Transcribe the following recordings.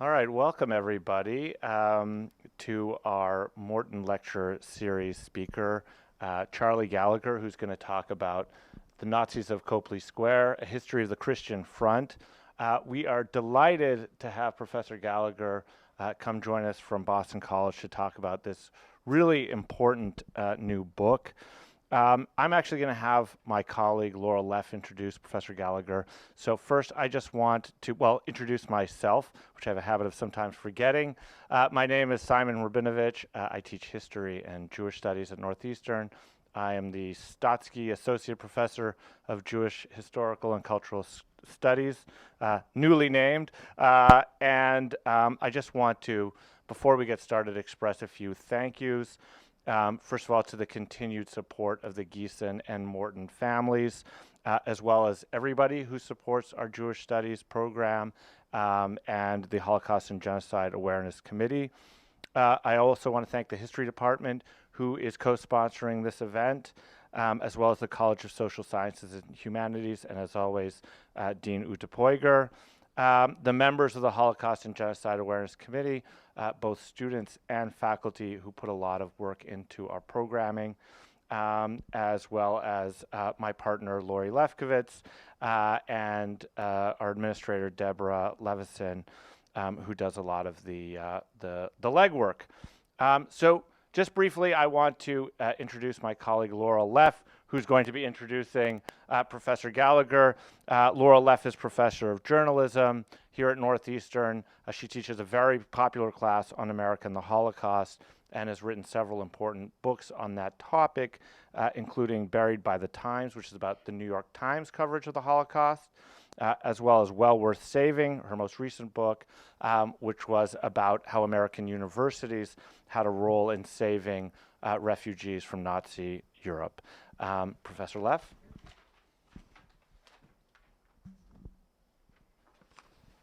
All right, welcome everybody to our Morton Lecture Series speaker, Charlie Gallagher, who's going to talk about the Nazis of Copley Square, a history of the Christian front. We are delighted to have Professor Gallagher come join us from Boston College to talk about this really important new book. I'm actually going to have my colleague Laura Leff introduce Professor Gallagher. So first, I just want to, introduce myself, which I have a habit of sometimes forgetting. My name is Simon Rabinovich. I teach history and Jewish studies at Northeastern. I am the Stotsky Associate Professor of Jewish Historical and Cultural Studies, newly named. And I just want to, before we get started, express a few thank yous. First of all, to the continued support of the Geeson and Morton families, as well as everybody who supports our Jewish Studies program and the Holocaust and Genocide Awareness Committee. I also want to thank the History Department, who is co-sponsoring this event, as well as the College of Social Sciences and Humanities, and as always, Dean Ute Poiger. The members of the Holocaust and Genocide Awareness Committee, both students and faculty who put a lot of work into our programming, as well as my partner Lori Lefkowitz and our administrator Deborah Levison, who does a lot of the legwork. So just briefly, I want to introduce my colleague Laura Leff, who's going to be introducing Professor Gallagher. Laura Leff is professor of journalism here at Northeastern. She teaches a very popular class on America and the Holocaust and has written several important books on that topic, including Buried by the Times, which is about the New York Times coverage of the Holocaust, as well as Well Worth Saving, her most recent book, which was about how American universities had a role in saving refugees from Nazi Europe. Professor Leff?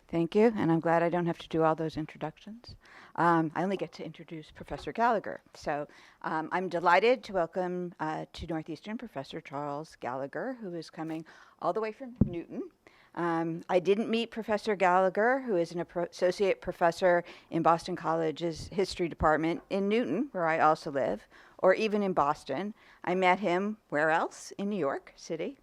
Thank you, and I'm glad I don't have to do all those introductions. I only get to introduce Professor Gallagher. So I'm delighted to welcome to Northeastern Professor Charles Gallagher, who is coming all the way from Newton. I didn't meet Professor Gallagher, who is an associate professor in Boston College's history department in Newton, where I also live, or even in Boston. I met him, where else? In New York City.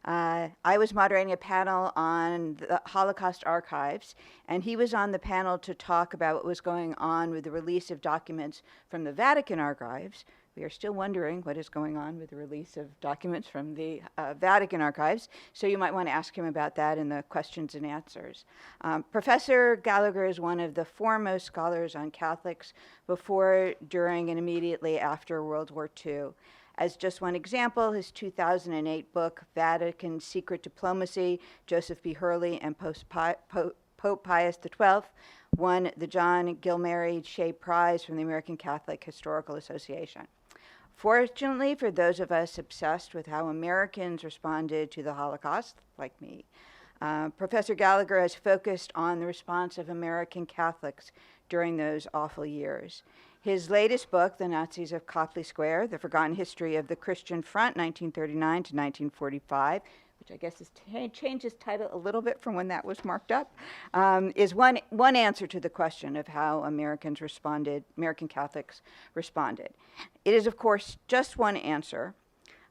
I was moderating a panel on the Holocaust archives, and he was on the panel to talk about what was going on with the release of documents from the Vatican archives. We are still wondering what is going on with the release of documents from the Vatican archives, so you might want to ask him about that in the questions and answers. Professor Gallagher is one of the foremost scholars on Catholics before, during, and immediately after World War II. As just one example, his 2008 book, Vatican Secret Diplomacy, Joseph B. Hurley and Pope Pius XII, won the John Gilmary Shea Prize from the American Catholic Historical Association. Fortunately, for those of us obsessed with how Americans responded to the Holocaust, like me, Professor Gallagher has focused on the response of American Catholics during those awful years. His latest book, The Nazis of Copley Square, The Forgotten History of the Christian Front, 1939 to 1945, which I guess has changed his title a little bit from when that was marked up, is one answer to the question of how American Catholics responded. It is, of course, just one answer,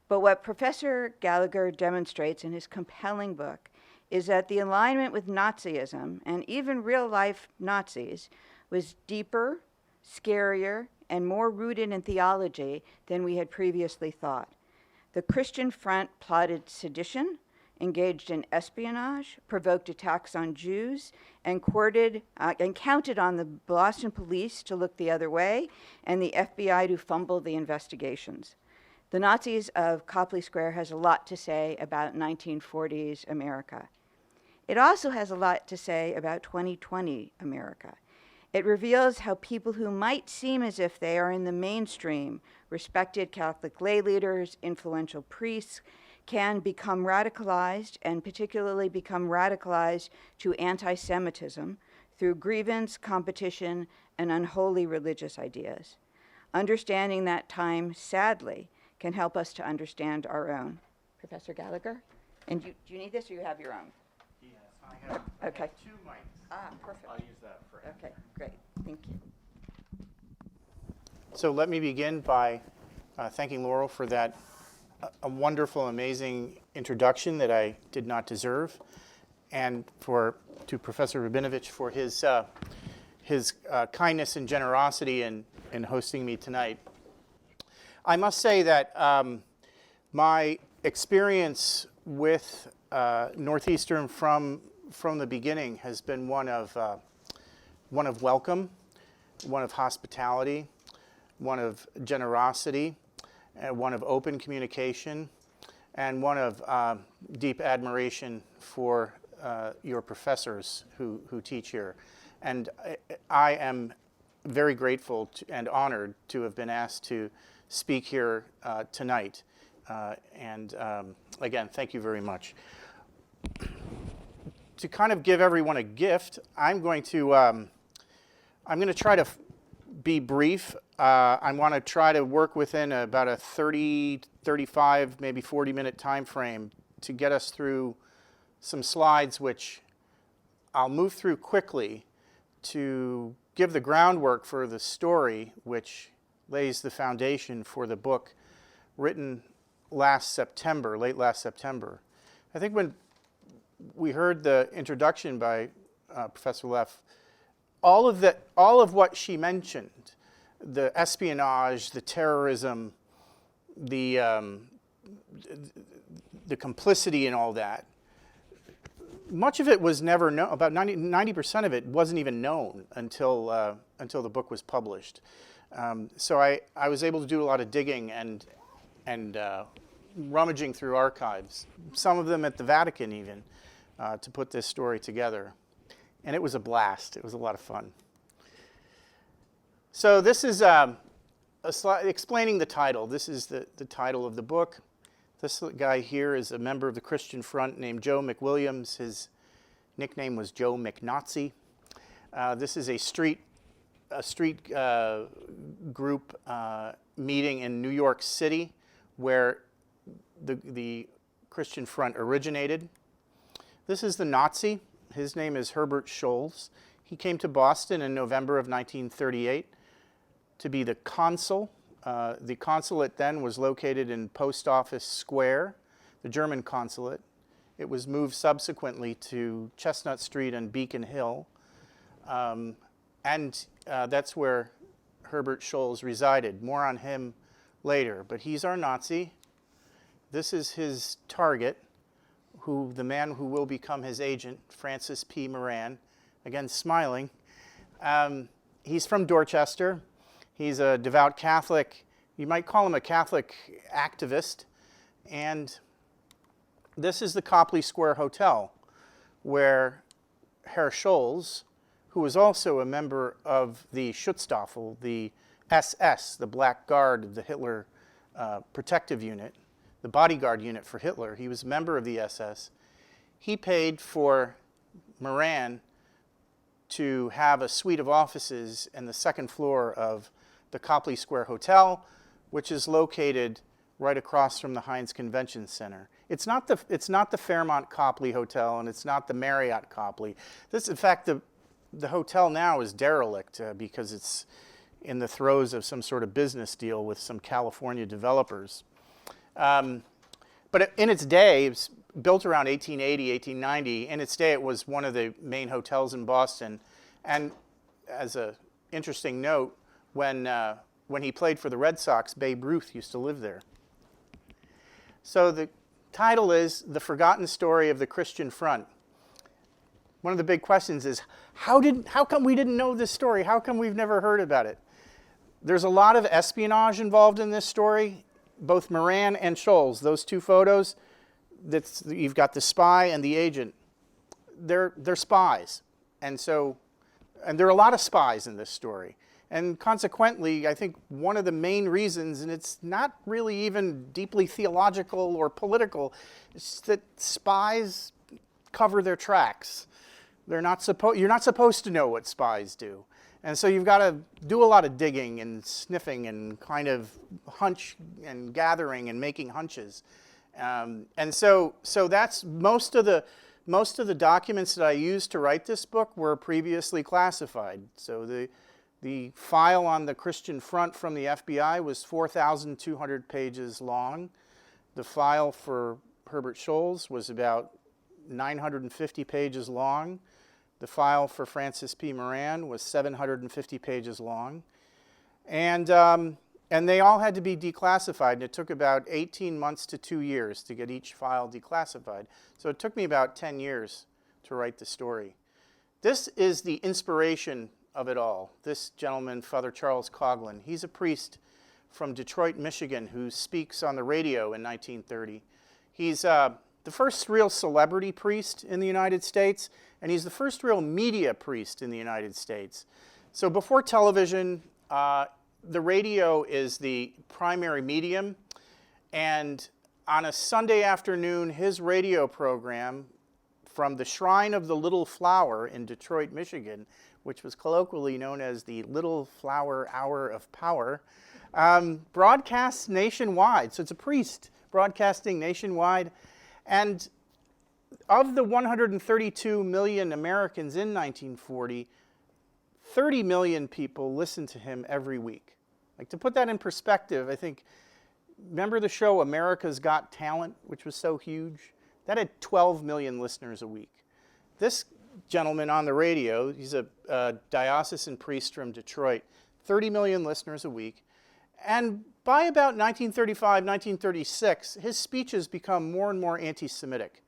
but what Professor Gallagher demonstrates in his compelling book is that the alignment with Nazism, and even real-life Nazis, was deeper, scarier, and more rooted in theology than we had previously thought. The Christian Front plotted sedition, engaged in espionage, provoked attacks on Jews, and counted on the Boston police to look the other way and the FBI to fumble the investigations. The Nazis of Copley Square has a lot to say about 1940s America. It also has a lot to say about 2020 America. It reveals how people who might seem as if they are in the mainstream, respected Catholic lay leaders, influential priests, can become radicalized, and particularly become radicalized to anti-Semitism through grievance, competition, and unholy religious ideas. Understanding that time, sadly, can help us to understand our own. Professor Gallagher? And do you need this, or you have your own? He has I Okay. have 2 mics. Perfect. I'll use that for Okay, great. Thank you. So let me begin by thanking Laurel for that a wonderful, amazing introduction that I did not deserve, and to Professor Rabinovich for his kindness and generosity in hosting me tonight. I must say that my experience with Northeastern from the beginning has been one of welcome, one of hospitality, one of generosity, and one of open communication, and one of deep admiration for your professors who teach here. And I am very grateful and honored to have been asked to speak here tonight. Again, thank you very much. To kind of give everyone a gift, I'm going to try to be brief. I want to try to work within about a 30, 35, maybe 40-minute time frame to get us through some slides, which I'll move through quickly to give the groundwork for the story, which lays the foundation for the book written late last September. I think when we heard the introduction by Professor Leff, all of what she mentioned, the espionage, the terrorism, the complicity and all that, much of it was never known. About 90% of it wasn't even known until the book was published. So I was able to do a lot of digging and rummaging through archives, some of them at the Vatican even, to put this story together. And it was a blast. It was a lot of fun. So this is a slide explaining the title. This is the title of the book. This guy here is a member of the Christian Front named Joe McWilliams. His nickname was Joe McNazi. This is a street group meeting in New York City where the Christian Front originated. This is the Nazi. His name is Herbert Scholz. He came to Boston in November of 1938 to be the consul. The consulate then was located in Post Office Square, the German consulate. It was moved subsequently to Chestnut Street and Beacon Hill. And that's where Herbert Scholz resided. More on him later. But he's our Nazi. This is his target, the man who will become his agent, Francis P. Moran, again smiling. He's from Dorchester. He's a devout Catholic. You might call him a Catholic activist. And this is the Copley Square Hotel, where Herr Scholz, who was also a member of the Schutzstaffel, the SS, the Black Guard of the Hitler protective unit, the bodyguard unit for Hitler. He was a member of the SS. He paid for Moran to have a suite of offices in the second floor of the Copley Square Hotel, which is located right across from the Heinz Convention Center. It's not the Fairmont Copley Hotel, and it's not the Marriott Copley. In fact, the hotel now is derelict because it's in the throes of some sort of business deal with some California developers. But in its day, it was built around 1880, 1890. In its day, it was one of the main hotels in Boston. And as an interesting note, when he played for the Red Sox, Babe Ruth used to live there. So the title is The Forgotten Story of the Christian Front. One of the big questions is, how come we didn't know this story? How come we've never heard about it? There's a lot of espionage involved in this story. Both Moran and Scholz, those two photos, you've got the spy and the agent. They're spies. And there are a lot of spies in this story. And consequently, I think one of the main reasons, and it's not really even deeply theological or political, is that spies cover their tracks. You're not supposed to know what spies do. And so you've got to do a lot of digging and sniffing and kind of hunch and gathering and making hunches. And so that's most of the most of the documents that I used to write this book were previously classified. So the file on the Christian Front from the FBI was 4,200 pages long. The file for Herbert Scholz was about 950 pages long. The file for Francis P. Moran was 750 pages long. And they all had to be declassified, and it took about 18 months to 2 years to get each file declassified. So it took me about 10 years to write the story. This is the inspiration of it all. This gentleman, Father Charles Coughlin, he's a priest from Detroit, Michigan, who speaks on the radio in 1930. He's the first real celebrity priest in the United States, and he's the first real media priest in the United States. So before television, the radio is the primary medium, and on a Sunday afternoon, his radio program from the Shrine of the Little Flower in Detroit, Michigan, which was colloquially known as the Little Flower Hour of Power, broadcasts nationwide. So it's a priest broadcasting nationwide. And of the 132 million Americans in 1940, 30 million people listened to him every week. Like, to put that in perspective, I think, remember the show America's Got Talent, which was so huge? That had 12 million listeners a week. This gentleman on the radio, he's a diocesan priest from Detroit, 30 million listeners a week. And by about 1935, 1936, his speeches become more and more anti-Semitic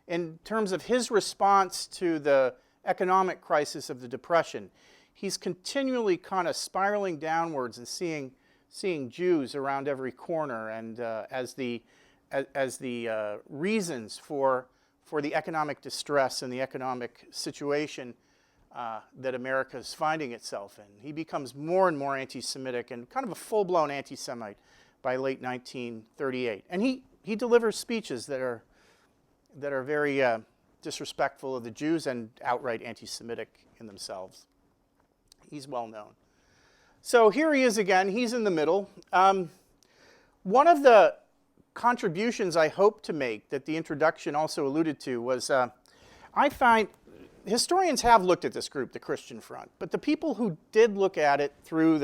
in terms of his response to the economic crisis of the Depression. He's continually kind of spiraling downwards and seeing Jews around every corner, and as the reasons for the economic distress and the economic situation that America is finding itself in. He becomes more and more anti-Semitic and kind of a full-blown anti-Semite by late 1938. And he delivers speeches that are very disrespectful of the Jews and outright anti-Semitic in themselves. He's well known. So here he is again. He's in the middle. One of the contributions I hope to make that the introduction also alluded to was I find historians have looked at this group, the Christian Front, but the people who did look at it through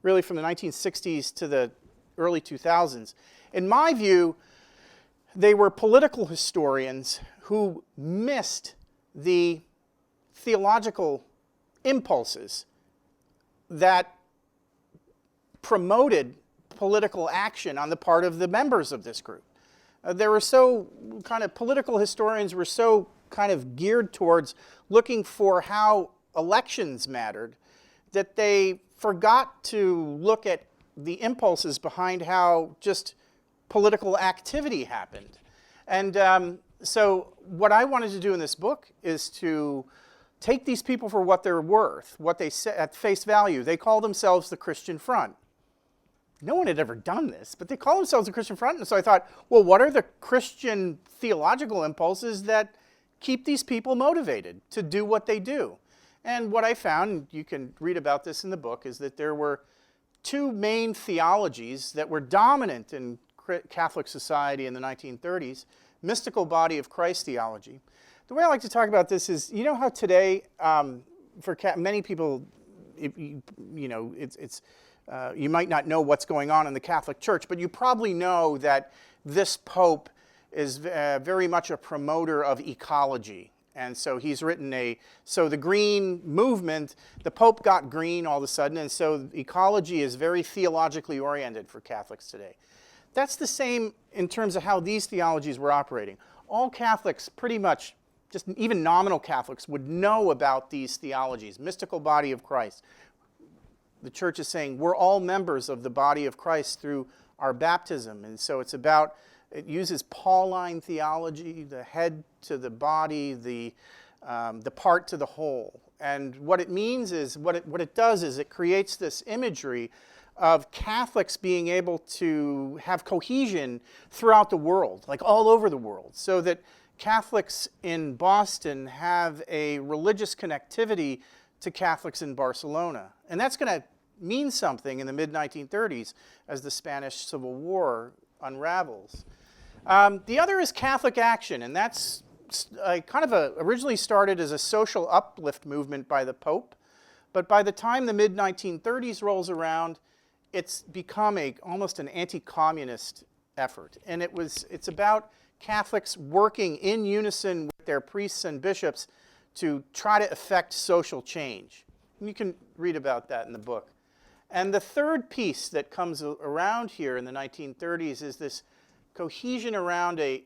really from the 1960s to the early 2000s, in my view, they were political historians who missed the theological impulses that promoted political action on the part of the members of this group. Political historians were so kind of geared towards looking for how elections mattered that they forgot to look at the impulses behind how just political activity happened. And so what I wanted to do in this book is to take these people for what they're worth, what they say at face value. They call themselves the Christian Front. No one had ever done this, but they call themselves the Christian Front. And so I thought, well, what are the Christian theological impulses that keep these people motivated to do what they do? And what I found, you can read about this in the book, is that there were two main theologies that were dominant in Catholic society in the 1930s: mystical body of Christ theology. The way I like to talk about this is, you know how today, for many people, you might not know what's going on in the Catholic Church, but you probably know that this Pope is very much a promoter of ecology. And so he's written so the green movement, the Pope got green all of a sudden, and so ecology is very theologically oriented for Catholics today. That's the same in terms of how these theologies were operating. All Catholics, pretty much, just even nominal Catholics, would know about these theologies. Mystical body of Christ. The church is saying we're all members of the body of Christ through our baptism. And so it uses Pauline theology, the head to the body, the part to the whole. And what it means is, what it does is it creates this imagery of Catholics being able to have cohesion throughout the world, like all over the world, so that Catholics in Boston have a religious connectivity to Catholics in Barcelona. And that's going to mean something in the mid-1930s as the Spanish Civil War unravels. The other is Catholic action, and that's originally started as a social uplift movement by the Pope, but by the time the mid-1930s rolls around, it's become almost an anti-communist effort. And it's about Catholics working in unison with their priests and bishops to try to effect social change. And you can read about that in the book. And the third piece that comes around here in the 1930s is this cohesion around a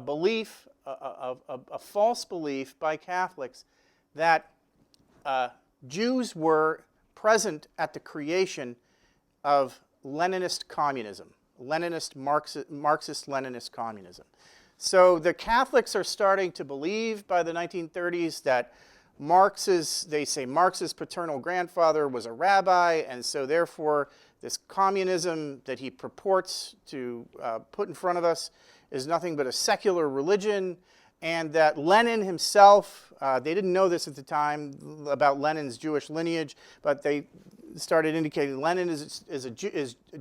belief, a false belief by Catholics that Jews were present at the creation of Leninist communism, Marxist-Leninist communism. So the Catholics are starting to believe by the 1930s that they say Marx's paternal grandfather was a rabbi, and so therefore this communism that he purports to put in front of us is nothing but a secular religion, and that Lenin himself, they didn't know this at the time about Lenin's Jewish lineage, but they started indicating Lenin is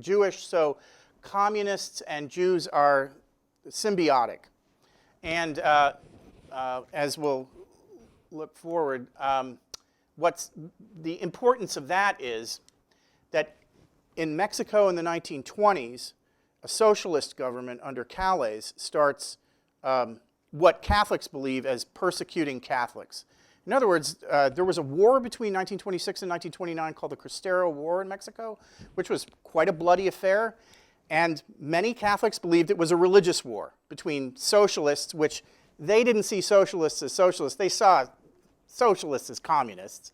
Jewish, so communists and Jews are symbiotic. And as we'll look forward, what's the importance of that is that in Mexico in the 1920s, a socialist government under Calles starts what Catholics believe as persecuting Catholics. In other words, there was a war between 1926 and 1929 called the Cristero War in Mexico, which was quite a bloody affair. And many Catholics believed it was a religious war between socialists, which they didn't see socialists as socialists. They saw socialists as communists,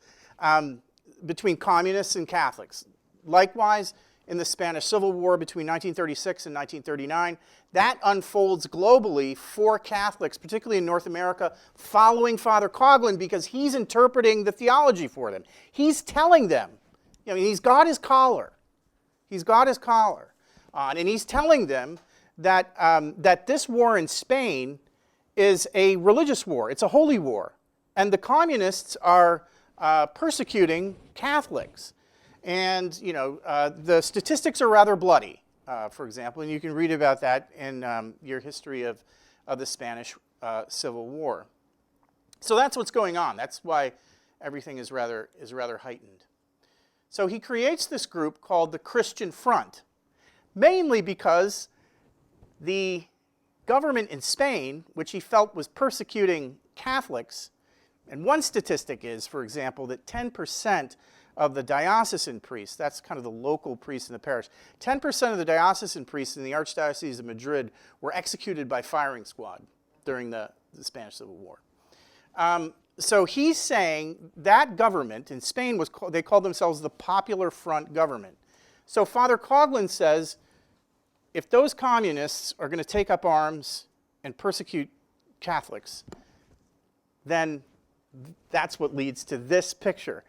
between communists and Catholics. Likewise, in the Spanish Civil War between 1936 and 1939, that unfolds globally for Catholics, particularly in North America, following Father Coughlin because he's interpreting the theology for them. He's telling them, he's got his collar. He's got his collar on, and he's telling them that, that this war in Spain is a religious war. It's a holy war. And the communists are persecuting Catholics. And, the statistics are rather bloody, for example, and you can read about that in your history of the Spanish Civil War. So that's what's going on. That's why everything is rather heightened. So he creates this group called the Christian Front, mainly because the government in Spain, which he felt was persecuting Catholics, and one statistic is, for example, that 10% of the diocesan priests, that's kind of the local priests in the parish, 10% of the diocesan priests in the Archdiocese of Madrid were executed by firing squad during the Spanish Civil War. So he's saying that government in Spain, they called themselves the Popular Front government. So Father Coughlin says, if those communists are going to take up arms and persecute Catholics, then that's what leads to this picture,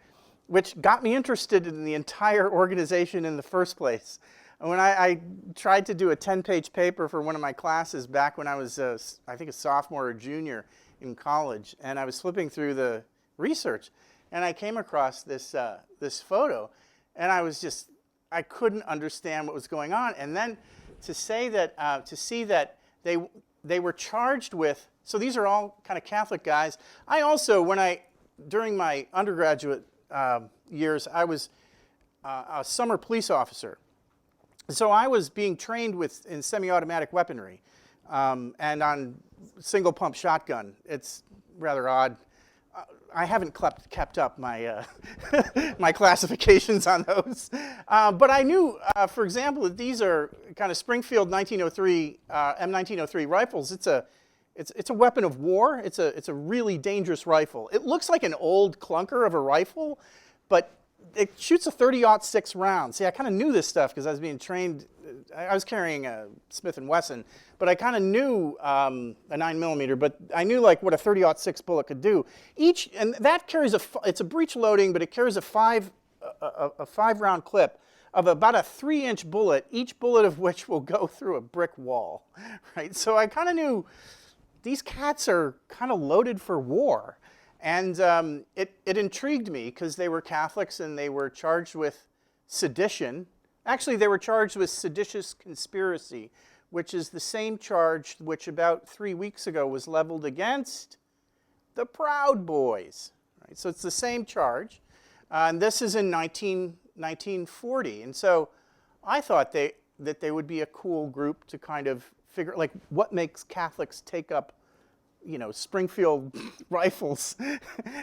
which got me interested in the entire organization in the first place. When I tried to do a 10-page paper for one of my classes back when I was, I think, a sophomore or junior in college, and I was flipping through the research, and I came across this photo, and I couldn't understand what was going on. And then to see that they were charged with, so these are all kind of Catholic guys. I also, during my undergraduate years, I was a summer police officer. So I was being trained in semi-automatic weaponry and on single pump shotgun. It's rather odd. I haven't kept up my my classifications on those. But I knew, for example, that these are kind of Springfield 1903 M1903 rifles. It's a weapon of war. It's a really dangerous rifle. It looks like an old clunker of a rifle, but it shoots a 30-06 round. See, I kind of knew this stuff because I was being trained. I was carrying a Smith & Wesson, but I kind of knew a 9mm, but I knew like what a 30-06 bullet could do. And that carries it's a breech loading, but it carries a 5-round clip of about a 3-inch bullet, each bullet of which will go through a brick wall, right? So I kind of knew these cats are kind of loaded for war. And it intrigued me because they were Catholics and they were charged with sedition. Actually, they were charged with seditious conspiracy, which is the same charge which about 3 weeks ago was leveled against the Proud Boys. Right? So it's the same charge. And this is in 1940. And so I thought that they would be a cool group to kind of figure, like, what makes Catholics take up, Springfield rifles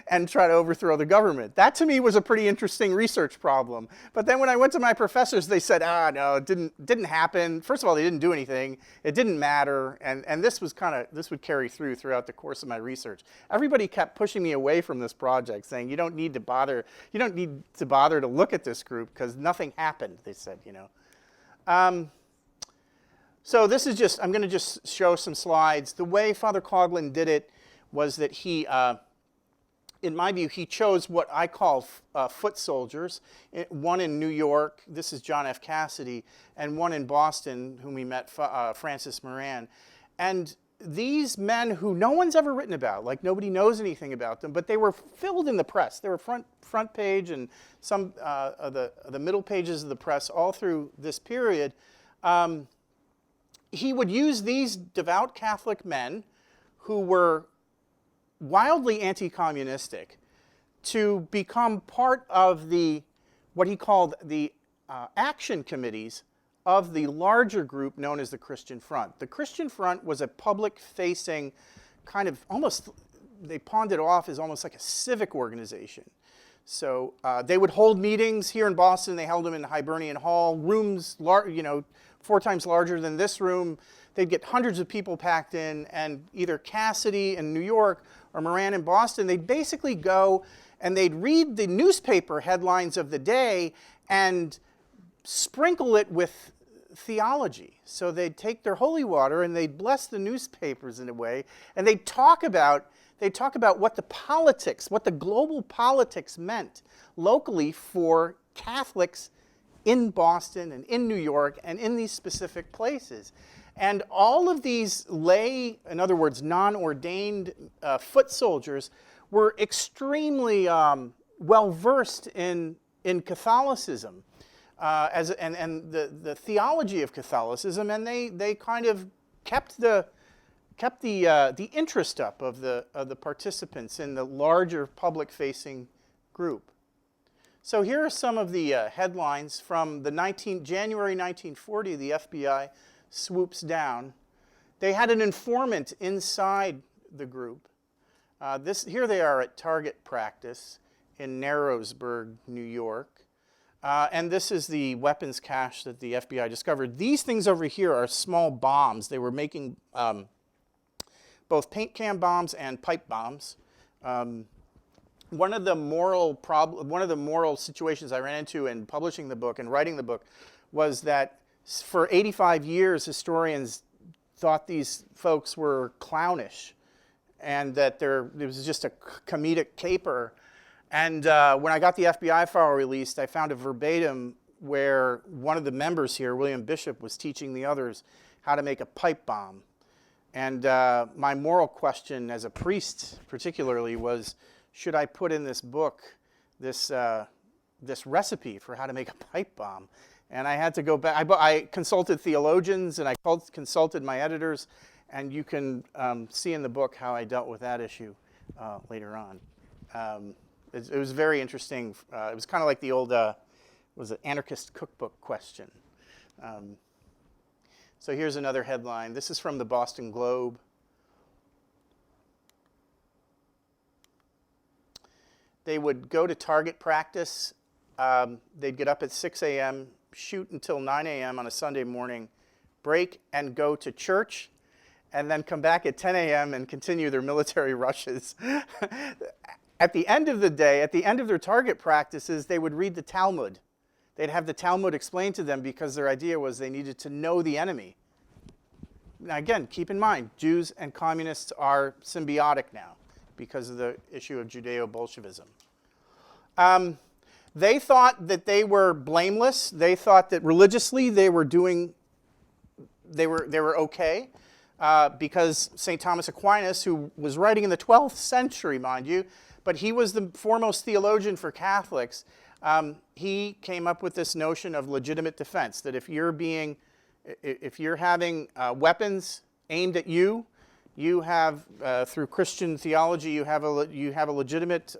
and try to overthrow the government. That to me was a pretty interesting research problem. But then when I went to my professors, they said, no, it didn't happen. First of all, they didn't do anything. It didn't matter. And this would carry throughout the course of my research. Everybody kept pushing me away from this project, saying, you don't need to bother to look at this group because nothing happened, they said, So this is I'm going to just show some slides. The way Father Coughlin did it was that he, in my view, he chose what I call foot soldiers, one in New York, this is John F. Cassidy, and one in Boston, whom we met, Francis Moran. And these men who no one's ever written about, like nobody knows anything about them, but they were filled in the press. They were front page and some of the middle pages of the press all through this period. He would use these devout Catholic men who were wildly anti-communistic to become part of what he called the action committees of the larger group known as the Christian Front. The Christian Front was a public-facing kind of they pawned it off as almost like a civic organization. So they would hold meetings here in Boston. They held them in Hibernian Hall, rooms 4 times larger than this room. They'd get hundreds of people packed in, and either Cassidy in New York or Moran in Boston, they'd basically go and they'd read the newspaper headlines of the day and sprinkle it with theology. So they'd take their holy water and they'd bless the newspapers in a way, and they'd talk about what the global politics meant locally for Catholics in Boston and in New York and in these specific places. And all of these lay, in other words, non-ordained foot soldiers were extremely well-versed in Catholicism and the theology of Catholicism, and they kind of kept the interest up of the participants in the larger public-facing group. So here are some of the headlines from the January 1940. The FBI swoops down. They had an informant inside the group. Here they are at target practice in Narrowsburg, New York. And this is the weapons cache that the FBI discovered. These things over here are small bombs. They were making both paint can bombs and pipe bombs. One of the moral situations I ran into in publishing the book and writing the book was that for 85 years, historians thought these folks were clownish and that it was just a comedic caper. And when I got the FBI file released, I found a verbatim where one of the members here, William Bishop, was teaching the others how to make a pipe bomb. And my moral question as a priest particularly was, should I put in this book this recipe for how to make a pipe bomb? And I had to go back. I consulted theologians and I consulted my editors, and you can see in the book how I dealt with that issue later on. It was very interesting. It was kind of like the old anarchist cookbook question. So here's another headline. This is from the Boston Globe. They would go to target practice. They'd get up at 6 a.m., shoot until 9 a.m. on a Sunday morning, break and go to church, and then come back at 10 a.m. and continue their military rushes. At the end of the day, at the end of their target practices, they would read the Talmud. They'd have the Talmud explained to them because their idea was they needed to know the enemy. Now again, keep in mind, Jews and communists are symbiotic now because of the issue of Judeo-Bolshevism. They thought that they were blameless. They thought that religiously they were okay because St. Thomas Aquinas, who was writing in the 12th century, mind you, but he was the foremost theologian for Catholics. He came up with this notion of legitimate defense, that if you're being If you're having weapons aimed at you, you have, through Christian theology, you have a legitimate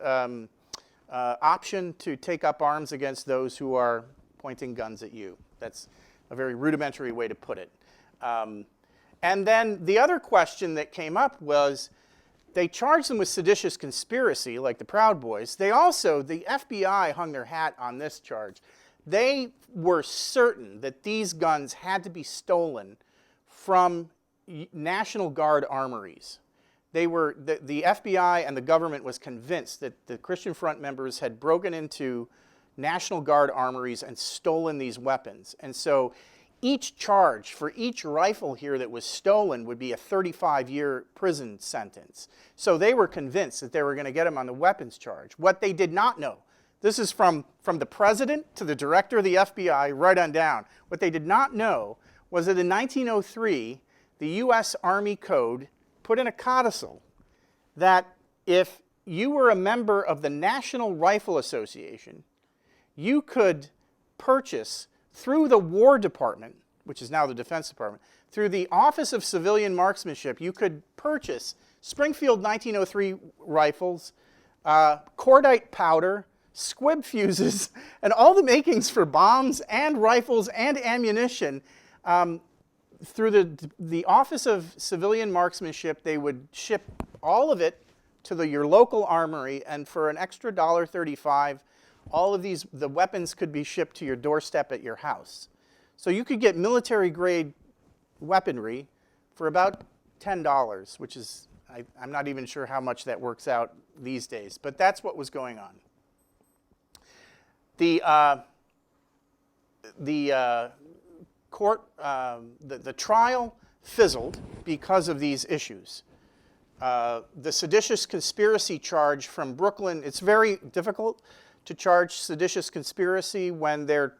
option to take up arms against those who are pointing guns at you. That's a very rudimentary way to put it. And then the other question that came up was, they charged them with seditious conspiracy, like the Proud Boys. They also, the FBI hung their hat on this charge. They were certain that these guns had to be stolen from National Guard armories. The FBI and the government was convinced that the Christian Front members had broken into National Guard armories and stolen these weapons. And so each charge for each rifle here that was stolen would be a 35-year prison sentence. So they were convinced that they were going to get him on the weapons charge. What they did not know, this is from the president to the director of the FBI, right on down. What they did not know was that in 1903, the U.S. Army Code put in a codicil that if you were a member of the National Rifle Association, you could purchase through the War Department, which is now the Defense Department, through the Office of Civilian Marksmanship, you could purchase Springfield 1903 rifles, cordite powder, squib fuses, and all the makings for bombs and rifles and ammunition. Through the Office of Civilian Marksmanship, they would ship all of it to your local armory, and for an extra $1.35, all of the weapons could be shipped to your doorstep at your house. So you could get military-grade weaponry for about $10, which is, I'm not even sure how much that works out these days, but that's what was going on. The trial fizzled because of these issues. The seditious conspiracy charge from Brooklyn, it's very difficult to charge seditious conspiracy when they're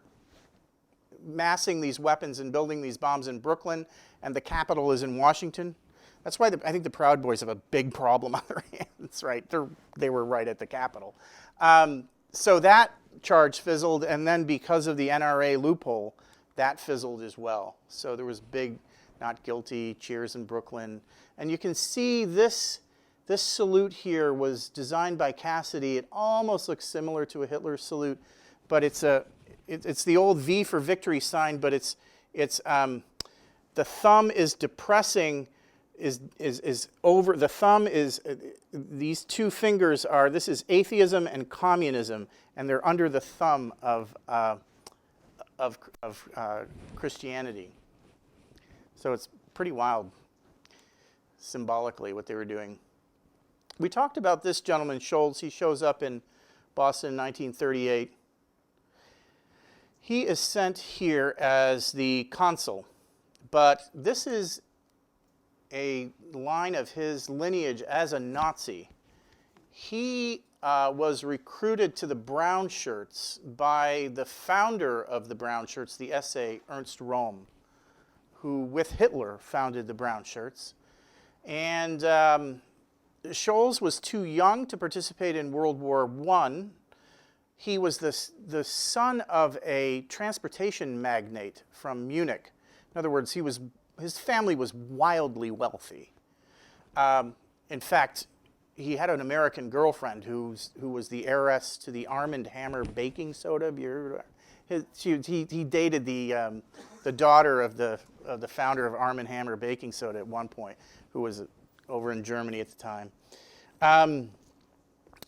massing these weapons and building these bombs in Brooklyn and the capital is in Washington. That's why I think the Proud Boys have a big problem on their hands, right? They were right at the Capitol. So that charge fizzled, and then because of the NRA loophole, that fizzled as well. So there was big not guilty cheers in Brooklyn. And you can see this salute here was designed by Cassidy. It almost looks similar to a Hitler salute, but it's the old V for victory sign, but it's the thumb is depressing, is over, the thumb is, these two fingers are, this is atheism and communism, and they're under the thumb of Christianity. So it's pretty wild, symbolically, what they were doing. We talked about this gentleman, Scholz. He shows up in Boston in 1938. He is sent here as the consul, but this is a line of his lineage as a Nazi. He was recruited to the Brown Shirts by the founder of the Brown Shirts, the SA, Ernst Röhm, who, with Hitler, founded the Brown Shirts. And Scholz was too young to participate in World War I. He was the son of a transportation magnate from Munich. In other words, his family was wildly wealthy. In fact, he had an American girlfriend who was the heiress to the Arm & Hammer baking soda. He dated the daughter of the founder of Arm & Hammer baking soda at one point, who was over in Germany at the time.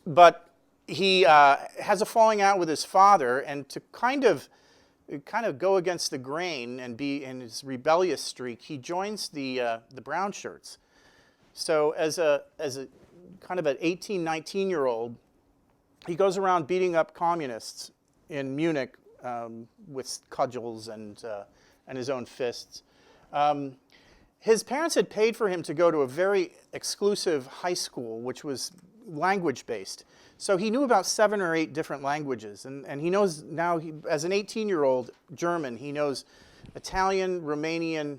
But he has a falling out with his father, and to kind of go against the grain and be in his rebellious streak, he joins the Brown Shirts. So as a kind of an 18, 19-year-old, he goes around beating up communists in Munich with cudgels and his own fists. His parents had paid for him to go to a very exclusive high school, which was language-based. So he knew about 7 or 8 different languages. And he knows now, as an 18-year-old German, he knows Italian, Romanian,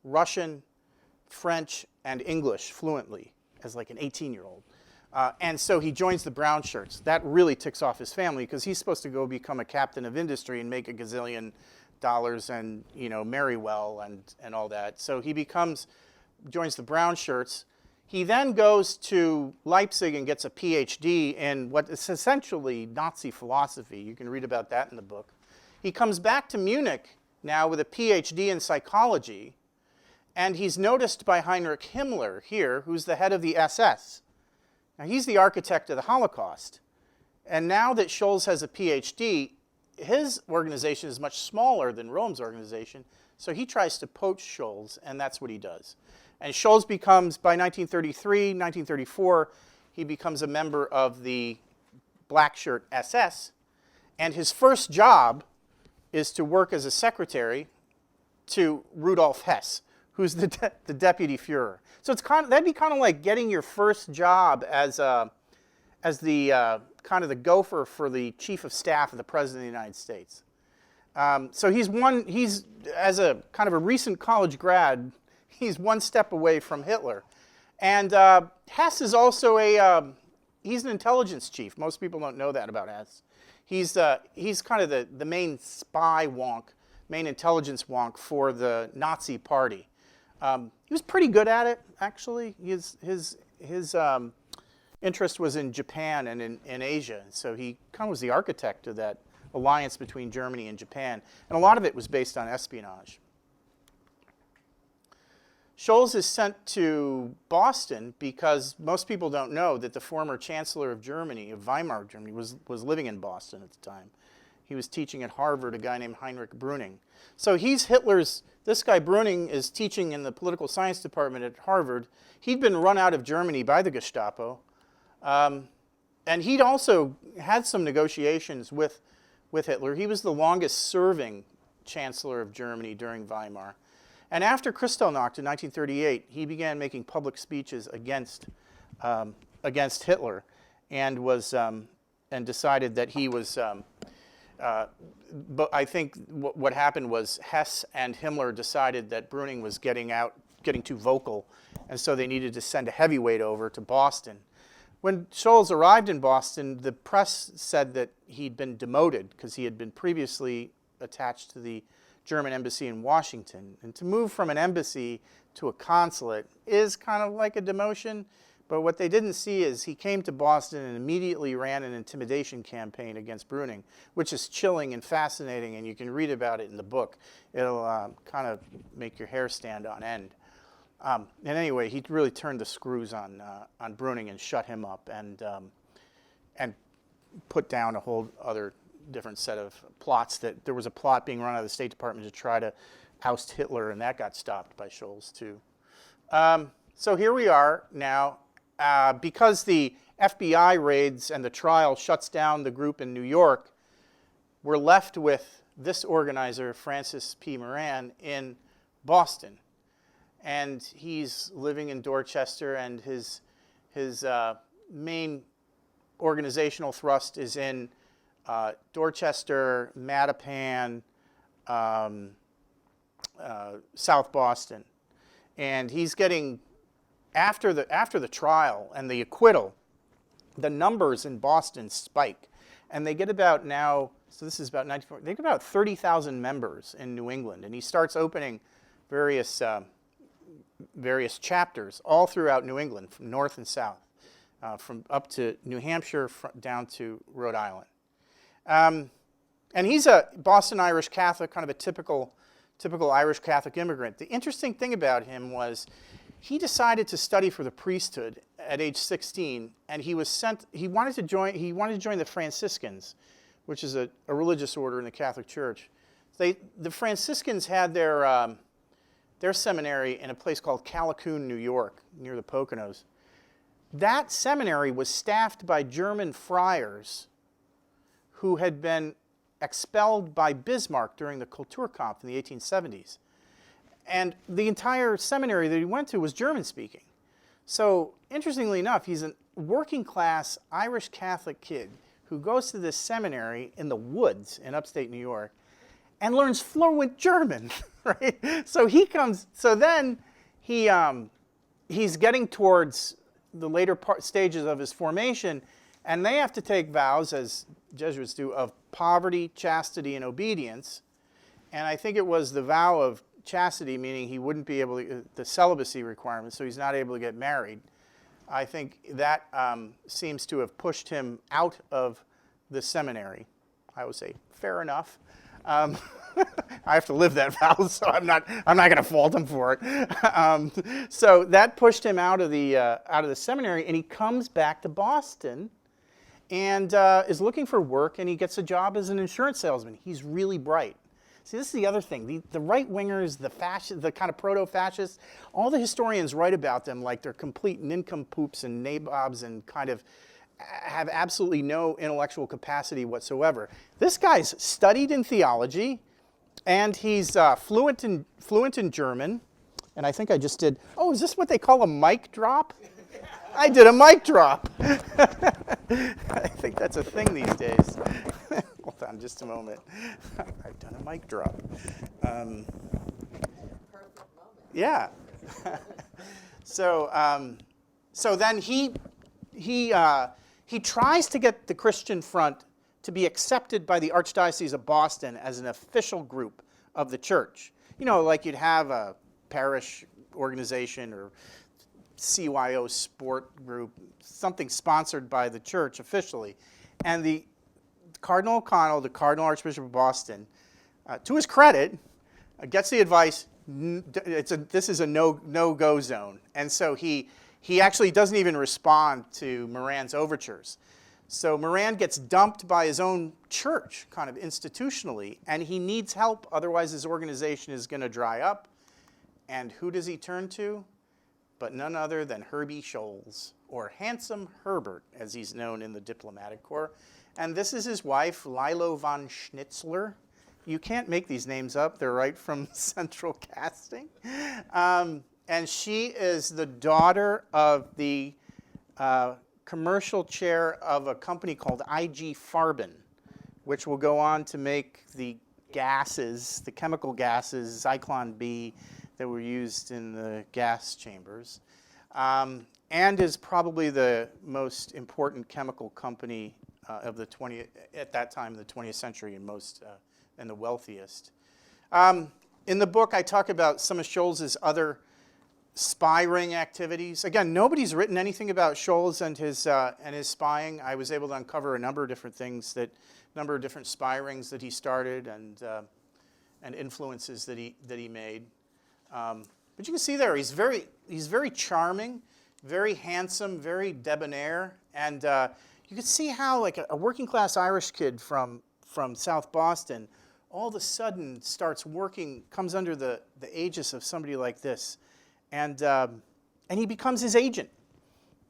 Russian, French, and English fluently, as like an 18-year-old. And so he joins the Brown Shirts. That really ticks off his family, because he's supposed to go become a captain of industry and make $1 gazillion and marry well and all that. So he joins the brown shirts. He then goes to Leipzig and gets a PhD in what is essentially Nazi philosophy. You can read about that in the book. He comes back to Munich now with a PhD in psychology, and he's noticed by Heinrich Himmler here, who's the head of the SS. Now, he's the architect of the Holocaust. And now that Scholz has a PhD, his organization is much smaller than Rome's organization, so he tries to poach Scholz, and that's what he does. And Scholz becomes, by 1933, 1934, he becomes a member of the Black Shirt SS, and his first job is to work as a secretary to Rudolf Hess, who's the deputy Führer. So that'd be kind of like getting your first job as the kind of the gopher for the chief of staff of the president of the United States. So he's as a kind of a recent college grad, he's one step away from Hitler. And Hess is also he's an intelligence chief. Most people don't know that about Hess. He's kind of the main spy wonk, main intelligence wonk for the Nazi party. He was pretty good at it, actually. His interest was in Japan and in Asia, so he kind of was the architect of that alliance between Germany and Japan, and a lot of it was based on espionage. Scholz is sent to Boston because most people don't know that the former Chancellor of Germany, of Weimar Germany, was living in Boston at the time. He was teaching at Harvard, a guy named Heinrich Brüning. So this guy Brüning is teaching in the political science department at Harvard. He'd been run out of Germany by the Gestapo. And he'd also had some negotiations with Hitler. He was the longest serving Chancellor of Germany during Weimar. And after Kristallnacht in 1938, he began making public speeches against Hitler, and decided that he was. But I think what happened was Hess and Himmler decided that Brüning was getting too vocal, and so they needed to send a heavyweight over to Boston. When Scholz arrived in Boston, the press said that he'd been demoted because he had been previously attached to the German embassy in Washington. And to move from an embassy to a consulate is kind of like a demotion, but what they didn't see is he came to Boston and immediately ran an intimidation campaign against Brüning, which is chilling and fascinating, and you can read about it in the book. It'll kind of make your hair stand on end. And anyway, he really turned the screws on Brüning and shut him up and put down a whole other different set of plots. That there was a plot being run out of the State Department to try to oust Hitler, and that got stopped by Scholz too. So here we are now. Because the FBI raids and the trial shuts down the group in New York, we're left with this organizer, Francis P. Moran, in Boston. And he's living in Dorchester, and his main organizational thrust is in Dorchester, Mattapan, South Boston. And he's getting, after the trial and the acquittal, the numbers in Boston spike. And they get about now, so this is about 94, they get about 30,000 members in New England. And he starts opening various chapters all throughout New England, from north and south, from up to New Hampshire, down to Rhode Island. And he's a Boston Irish Catholic, kind of a typical Irish Catholic immigrant. The interesting thing about him was he decided to study for the priesthood at age 16, and he wanted to join the Franciscans, which is a religious order in the Catholic Church. The Franciscans had their seminary in a place called Callicoon, New York, near the Poconos. That seminary was staffed by German friars who had been expelled by Bismarck during the Kulturkampf in the 1870s. And the entire seminary that he went to was German-speaking. So, interestingly enough, he's a working-class Irish Catholic kid who goes to this seminary in the woods in upstate New York and learns fluent German, right? So then he's getting towards the later stages of his formation, and they have to take vows, as Jesuits do, of poverty, chastity, and obedience. And I think it was the vow of chastity, meaning he wouldn't be able to, the celibacy requirement, so he's not able to get married. I think that seems to have pushed him out of the seminary. I would say, fair enough. I have to live that vow, so I'm not going to fault him for it. So that pushed him out of the seminary, and he comes back to Boston, and is looking for work, and he gets a job as an insurance salesman. He's really bright. See, this is the other thing. The right-wingers, the kind of proto-fascists, all the historians write about them like they're complete nincompoops and nabobs and kind of have absolutely no intellectual capacity whatsoever. This guy's studied in theology, and he's fluent in German. And I think I just did, oh, is this what they call a mic drop? I did a mic drop. I think that's a thing these days. Hold on just a moment. I've done a mic drop. Yeah. So then he tries to get the Christian Front to be accepted by the Archdiocese of Boston as an official group of the church. You know, like you'd have a parish organization or CYO sport group, something sponsored by the church officially. And the Cardinal O'Connell, the Cardinal Archbishop of Boston, to his credit, gets the advice, this is a no-go zone. And so he actually doesn't even respond to Moran's overtures. So Moran gets dumped by his own church, kind of institutionally, and he needs help, otherwise his organization is going to dry up. And who does he turn to? But none other than Herbie Sholes, or Handsome Herbert, as he's known in the diplomatic corps. And this is his wife, Lilo von Schnitzler. You can't make these names up. They're right from Central Casting. And she is the daughter of the commercial chair of a company called IG Farben, which will go on to make the gases, the chemical gases, Zyklon B, that were used in the gas chambers, and is probably the most important chemical company of the 20th, at that time, the 20th century, and the wealthiest. In the book, I talk about some of Scholz's other spy ring activities. Again, nobody's written anything about Scholz and his spying. I was able to uncover a number of different things, number of different spy rings that he started and influences that he made. But you can see there, he's very charming, very handsome, very debonair, and you can see how like a working class Irish kid from South Boston all of a sudden starts working, comes under the aegis of somebody like this, and he becomes his agent,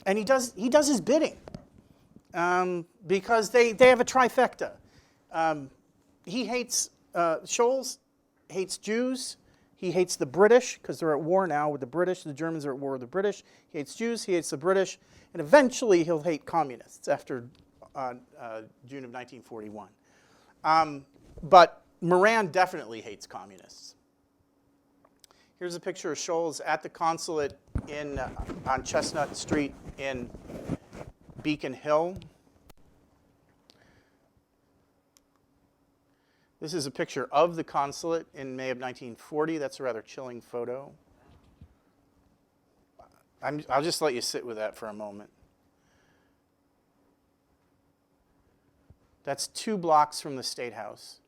and he does his bidding, because they have a trifecta. Scholz hates Jews. He hates the British, because they're at war now with the British. The Germans are at war with the British. He hates Jews, he hates the British, and eventually he'll hate communists after June of 1941. But Moran definitely hates communists. Here's a picture of Scholz at the consulate on Chestnut Street in Beacon Hill. This is a picture of the consulate in May of 1940. That's a rather chilling photo. I'll just let you sit with that for a moment. That's 2 blocks from the State House.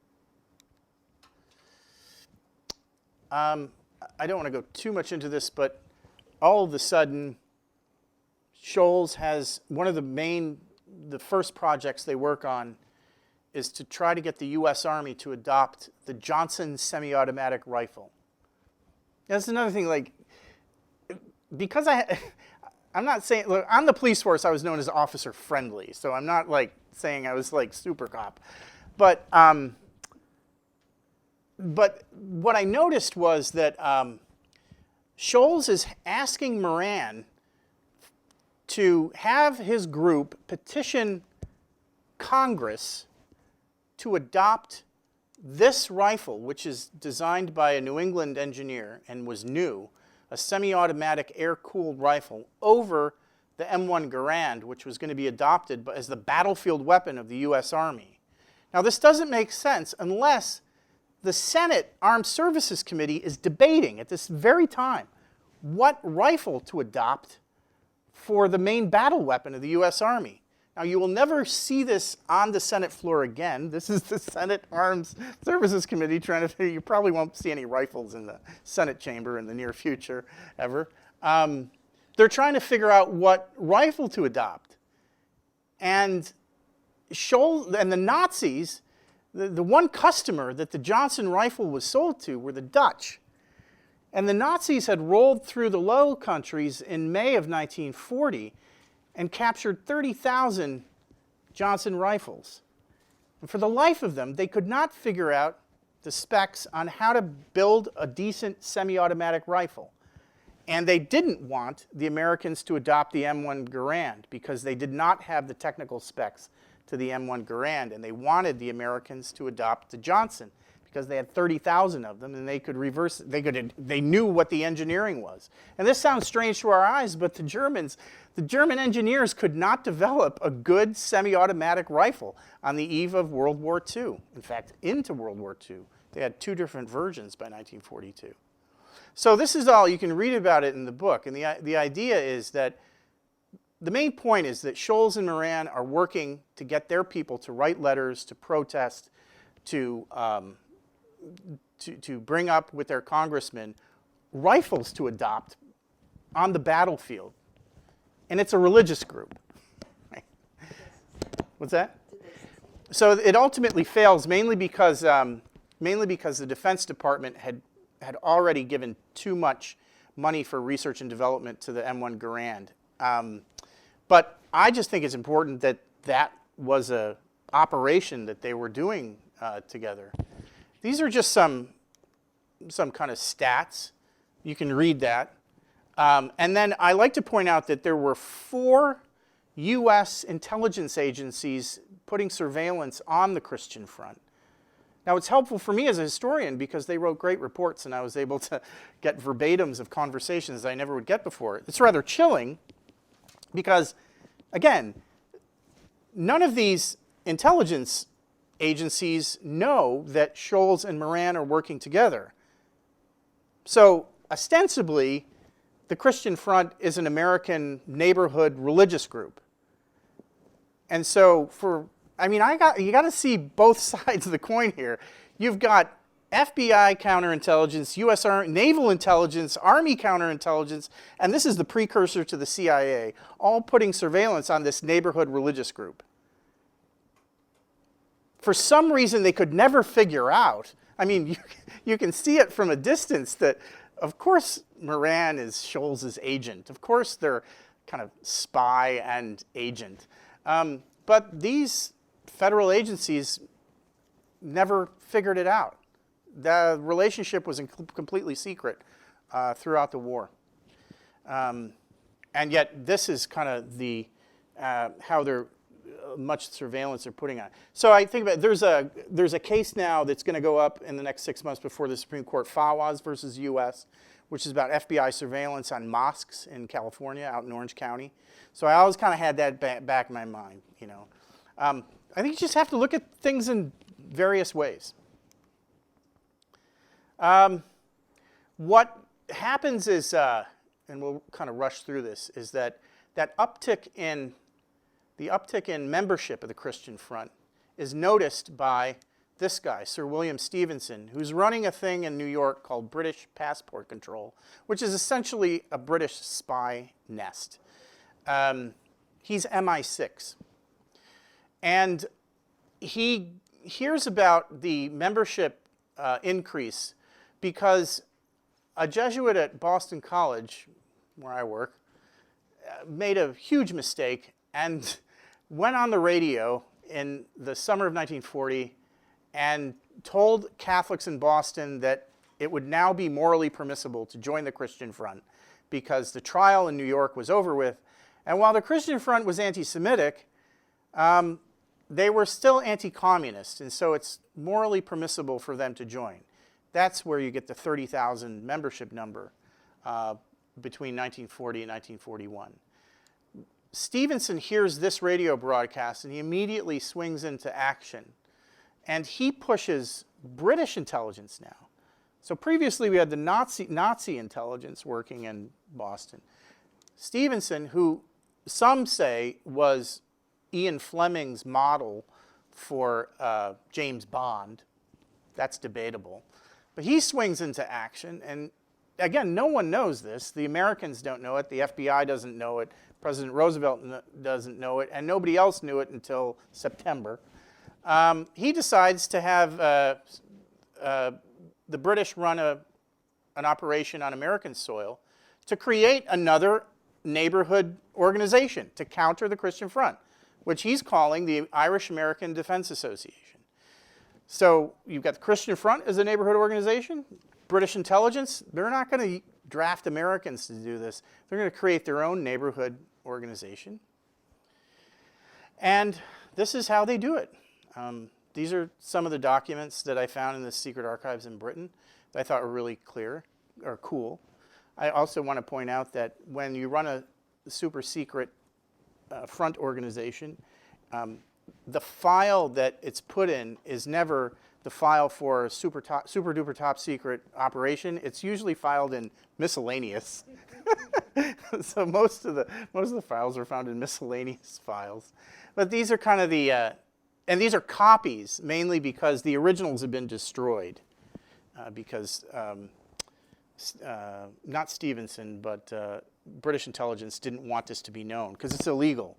I don't want to go too much into this, but all of a sudden, Scholz has one of the first projects they work on is to try to get the U.S. Army to adopt the Johnson semi-automatic rifle. That's another thing, like, because I'm not saying, look, on the police force I was known as officer friendly, so I'm not like saying I was like super cop. But what I noticed was that Scholz is asking Moran to have his group petition Congress to adopt this rifle, which is designed by a New England engineer and was new, a semi-automatic air-cooled rifle, over the M1 Garand, which was going to be adopted as the battlefield weapon of the U.S. Army. Now, this doesn't make sense unless the Senate Armed Services Committee is debating at this very time what rifle to adopt for the main battle weapon of the U.S. Army. Now, you will never see this on the Senate floor again. This is the Senate Armed Services Committee trying to, you probably won't see any rifles in the Senate chamber in the near future, ever. They're trying to figure out what rifle to adopt. And Scholz and the Nazis, the one customer that the Johnson rifle was sold to were the Dutch. And the Nazis had rolled through the Low Countries in May of 1940 and captured 30,000 Johnson rifles. And for the life of them, they could not figure out the specs on how to build a decent semi-automatic rifle. And they didn't want the Americans to adopt the M1 Garand because they did not have the technical specs to the M1 Garand, and they wanted the Americans to adopt the Johnson because they had 30,000 of them, and they could reverse. They knew what the engineering was. And this sounds strange to our eyes, but the German engineers could not develop a good semi-automatic rifle on the eve of World War II. In fact, into World War II, they had 2 different versions by 1942. So this is all, you can read about it in the book, and the idea is that the main point is that Scholz and Moran are working to get their people to write letters, to protest, to bring up with their congressmen rifles to adopt on the battlefield. And it's a religious group. What's that? So it ultimately fails mainly because the Defense Department had already given too much money for research and development to the M1 Garand. But I just think it's important that that was an operation that they were doing together. These are just some kind of stats. You can read that. And then I like to point out that there were 4 U.S. intelligence agencies putting surveillance on the Christian front. Now, it's helpful for me as a historian because they wrote great reports and I was able to get verbatims of conversations I never would get before. It's rather chilling because, again, none of these intelligence agencies know that Scholz and Moran are working together. So, ostensibly, the Christian Front is an American neighborhood religious group. And so, you got to see both sides of the coin here. You've got FBI counterintelligence, U.S. naval intelligence, Army counterintelligence, and this is the precursor to the CIA, all putting surveillance on this neighborhood religious group. For some reason, they could never figure out. I mean, you can see it from a distance that, of course, Moran is Scholz's agent. Of course, they're kind of spy and agent. But these federal agencies never figured it out. The relationship was completely secret throughout the war. And yet this is kind of the how they're much surveillance they're putting on. So I think about there's a case now that's going to go up in the next 6 months before the Supreme Court, Fawaz versus U.S., which is about FBI surveillance on mosques in California, out in Orange County. So I always kind of had that back in my mind, you know. I think you just have to look at things in various ways. What happens is, and we'll kind of rush through this, is that uptick in membership of the Christian Front is noticed by this guy, Sir William Stevenson, who's running a thing in New York called British Passport Control, which is essentially a British spy nest. He's MI6. And he hears about the membership increase because a Jesuit at Boston College, where I work, made a huge mistake and went on the radio in the summer of 1940 and told Catholics in Boston that it would now be morally permissible to join the Christian Front because the trial in New York was over with. And while the Christian Front was anti-Semitic, they were still anti-communist, and so it's morally permissible for them to join. That's where you get the 30,000 membership number between 1940 and 1941. Stevenson hears this radio broadcast and he immediately swings into action and he pushes British intelligence now. So previously we had the Nazi intelligence working in Boston. Stevenson, who some say was Ian Fleming's model for James Bond, that's debatable. But he swings into action, and again, no one knows this. The Americans don't know it, the FBI doesn't know it, President Roosevelt doesn't know it, and nobody else knew it until September. He decides to have the British run an operation on American soil to create another neighborhood organization to counter the Christian Front, which he's calling the Irish American Defense Association. So you've got the Christian Front as a neighborhood organization. British intelligence, they're not going to draft Americans to do this. They're going to create their own neighborhood organization. And this is how they do it. These are some of the documents that I found in the secret archives in Britain that I thought were really clear or cool. I also want to point out that when you run a super secret front organization, the file that it's put in is never the file for a super duper top secret operation. It's usually filed in miscellaneous. So most of the files are found in miscellaneous files. But these are kind of the and these are copies, mainly because the originals have been destroyed. Because not Stevenson, but British intelligence didn't want this to be known because it's illegal.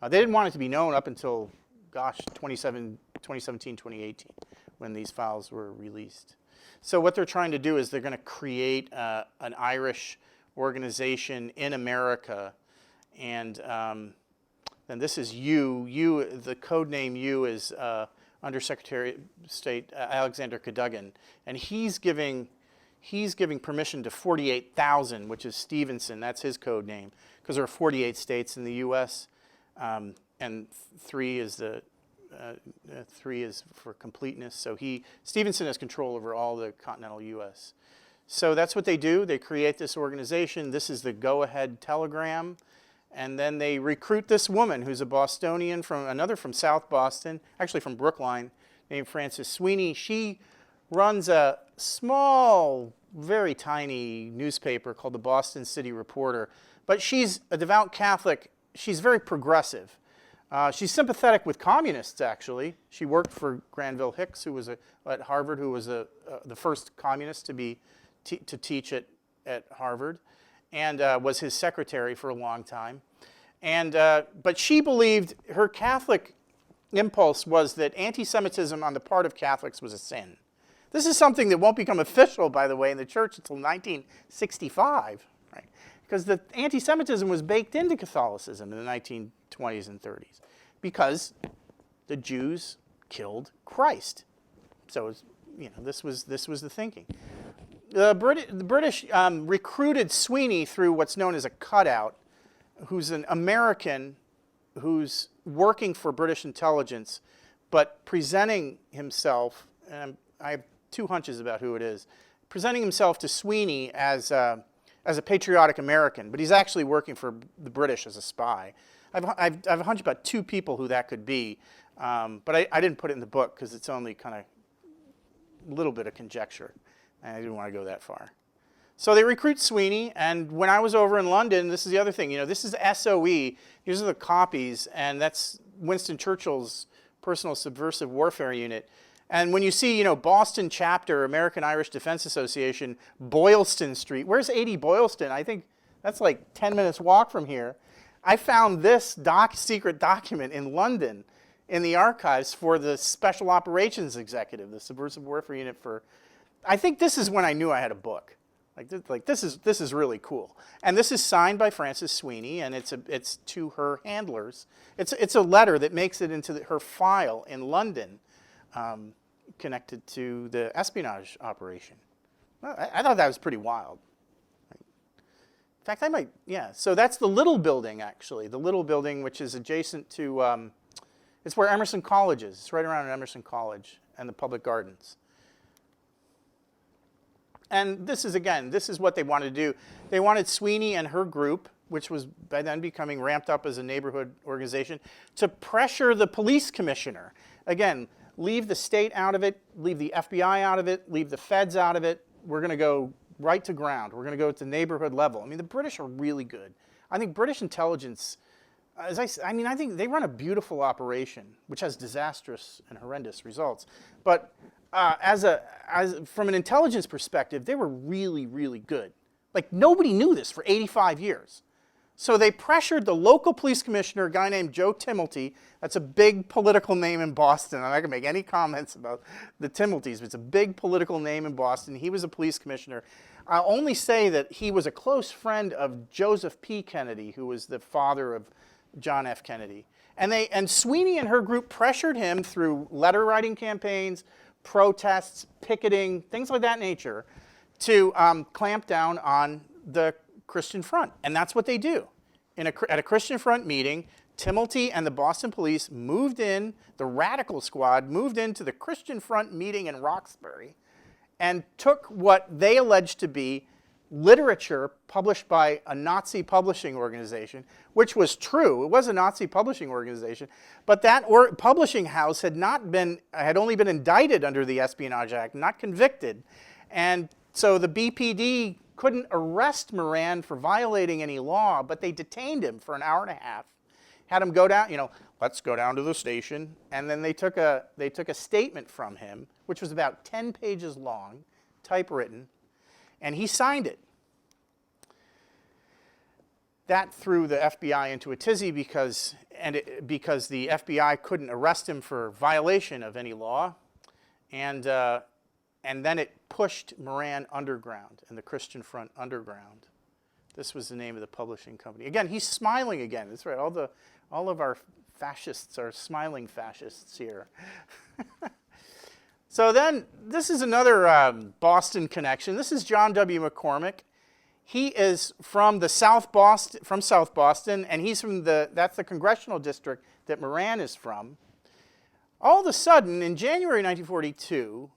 They didn't want it to be known up until, gosh, 2017, 2018, when these files were released. So what they're trying to do is they're going to create an Irish organization in America, and this is U. The code name U is Under Secretary of State Alexander Cadogan, and he's giving permission to 48,000, which is Stevenson. That's his code name, because there are 48 states in the U.S. And 3 is for completeness. So Stevenson has control over all the continental U.S. So that's what they do. They create this organization. This is the go-ahead telegram. And then they recruit this woman who's a Bostonian, from South Boston, actually from Brookline, named Frances Sweeney. She runs a small, very tiny newspaper called the Boston City Reporter. But she's a devout Catholic. She's very progressive. She's sympathetic with communists, actually. She worked for Granville Hicks, who was at Harvard, who was the first communist to teach at Harvard, and was his secretary for a long time. But she believed, her Catholic impulse was that anti-Semitism on the part of Catholics was a sin. This is something that won't become official, by the way, in the church until 1965, right? Because the anti-Semitism was baked into Catholicism in the 1920s and 30s, because the Jews killed Christ. So this was the thinking. The British recruited Sweeney through what's known as a cutout, who's an American who's working for British intelligence, but presenting himself, and I have two hunches about who it is, presenting himself to Sweeney as a patriotic American, but he's actually working for the British as a spy. I have a hunch about two people who that could be, but I didn't put it in the book because it's only kind of a little bit of conjecture. I didn't want to go that far. So they recruit Sweeney, and when I was over in London, this is the other thing. This is SOE. These are the copies, and that's Winston Churchill's personal subversive warfare unit. And when you see, Boston chapter, American Irish Defense Association, Boylston Street. Where's 80 Boylston? I think that's like 10 minutes walk from here. I found this secret document in London in the archives for the Special Operations Executive, the subversive warfare unit for. I think this is when I knew I had a book. This is really cool. And this is signed by Frances Sweeney, and it's to her handlers. It's a letter that makes it into her file in London, connected to the espionage operation. Well, I thought that was pretty wild. In fact, I might, yeah. So that's the Little Building, actually. The Little Building, which is adjacent to, it's where Emerson College is. It's right around Emerson College and the Public Gardens. And this is what they wanted to do. They wanted Sweeney and her group, which was by then becoming ramped up as a neighborhood organization, to pressure the police commissioner. Again, leave the state out of it, leave the FBI out of it, leave the feds out of it. We're going to go right to ground. We're going to go to neighborhood level. I mean, the British are really good. I think British intelligence, I think they run a beautiful operation, which has disastrous and horrendous results. But from an intelligence perspective, they were really, really good. Like, nobody knew this for 85 years. So they pressured the local police commissioner, a guy named Joe Timilty. That's a big political name in Boston. I'm not going to make any comments about the Timiltys, but it's a big political name in Boston. He was a police commissioner. I'll only say that he was a close friend of Joseph P. Kennedy, who was the father of John F. Kennedy. And Sweeney and her group pressured him through letter writing campaigns, protests, picketing, things like that nature, to clamp down on the Christian Front. And that's what they do. At a Christian Front meeting, Timilty and the Boston police moved in, the radical squad moved into the Christian Front meeting in Roxbury and took what they alleged to be literature published by a Nazi publishing organization, which was true. It was a Nazi publishing organization, but that publishing house had only been indicted under the Espionage Act, not convicted. And so the BPD couldn't arrest Moran for violating any law, but they detained him for an hour and a half, had him go down, let's go down to the station, and then they took a statement from him, which was about 10 pages long, typewritten, and he signed it. That threw the FBI into a tizzy because the FBI couldn't arrest him for violation of any law, and then it pushed Moran underground and the Christian Front underground. This was the name of the publishing company. Again, he's smiling again. That's right. All of our fascists are smiling fascists here. So then, this is another Boston connection. This is John W. McCormick. He is from South Boston, and he's from that's the congressional district that Moran is from. All of a sudden, in January 1942,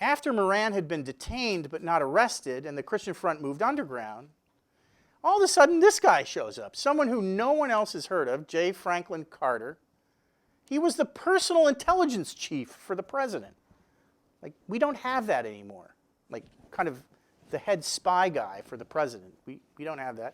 after Moran had been detained but not arrested, and the Christian Front moved underground, all of a sudden this guy shows up, someone who no one else has heard of, J. Franklin Carter. He was the personal intelligence chief for the president. Like, we don't have that anymore. Like, kind of the head spy guy for the president. We don't have that.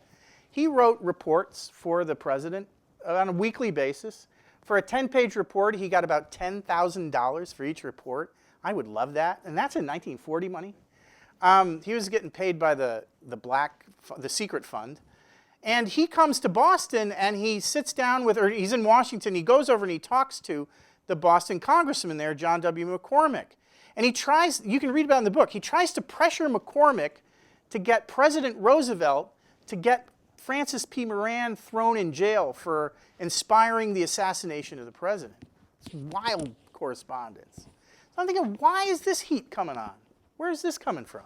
He wrote reports for the president on a weekly basis. For a 10-page report, he got about $10,000 for each report. I would love that. And that's in 1940 money. He was getting paid by the secret fund. And he comes to Boston and he sits down or he's in Washington. He goes over and he talks to the Boston congressman there, John W. McCormick. And he tries, you can read about it in the book, he tries to pressure McCormick to get President Roosevelt to get Francis P. Moran thrown in jail for inspiring the assassination of the president. It's wild correspondence. So I'm thinking, why is this heat coming on? Where is this coming from?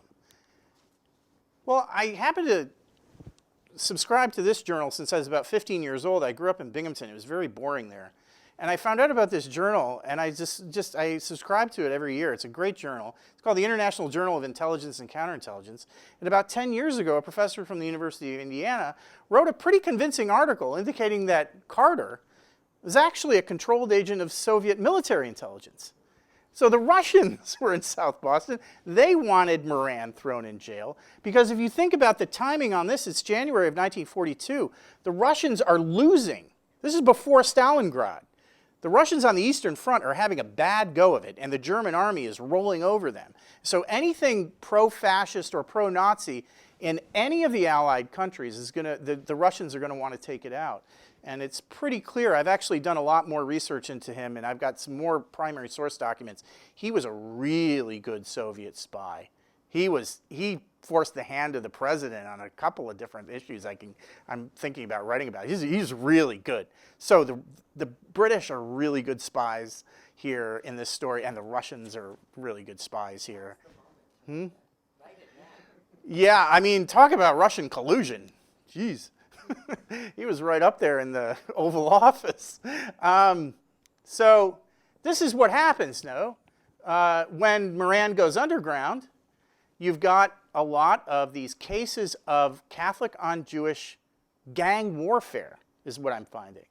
Well, I happen to subscribe to this journal since I was about 15 years old. I grew up in Binghamton. It was very boring there. And I found out about this journal, and I subscribe to it every year. It's a great journal. It's called the International Journal of Intelligence and Counterintelligence. And about 10 years ago, a professor from the University of Indiana wrote a pretty convincing article indicating that Carter was actually a controlled agent of Soviet military intelligence. So the Russians were in South Boston. They wanted Moran thrown in jail because if you think about the timing on this, it's January of 1942. The Russians are losing. This is before Stalingrad. The Russians on the Eastern Front are having a bad go of it, and the German army is rolling over them. So anything pro-fascist or pro-Nazi in any of the Allied countries is going to, the Russians are going to want to take it out. And it's pretty clear. I've actually done a lot more research into him, and I've got some more primary source documents. He was a really good Soviet spy. He forced the hand of the president on a couple of different issues I'm thinking about writing about. He's really good. So the British are really good spies here in this story, and the Russians are really good spies here. Yeah, I mean, talk about Russian collusion. Jeez. He was right up there in the Oval Office. So this is what happens now. When Moran goes underground, you've got a lot of these cases of Catholic on Jewish gang warfare, is what I'm finding.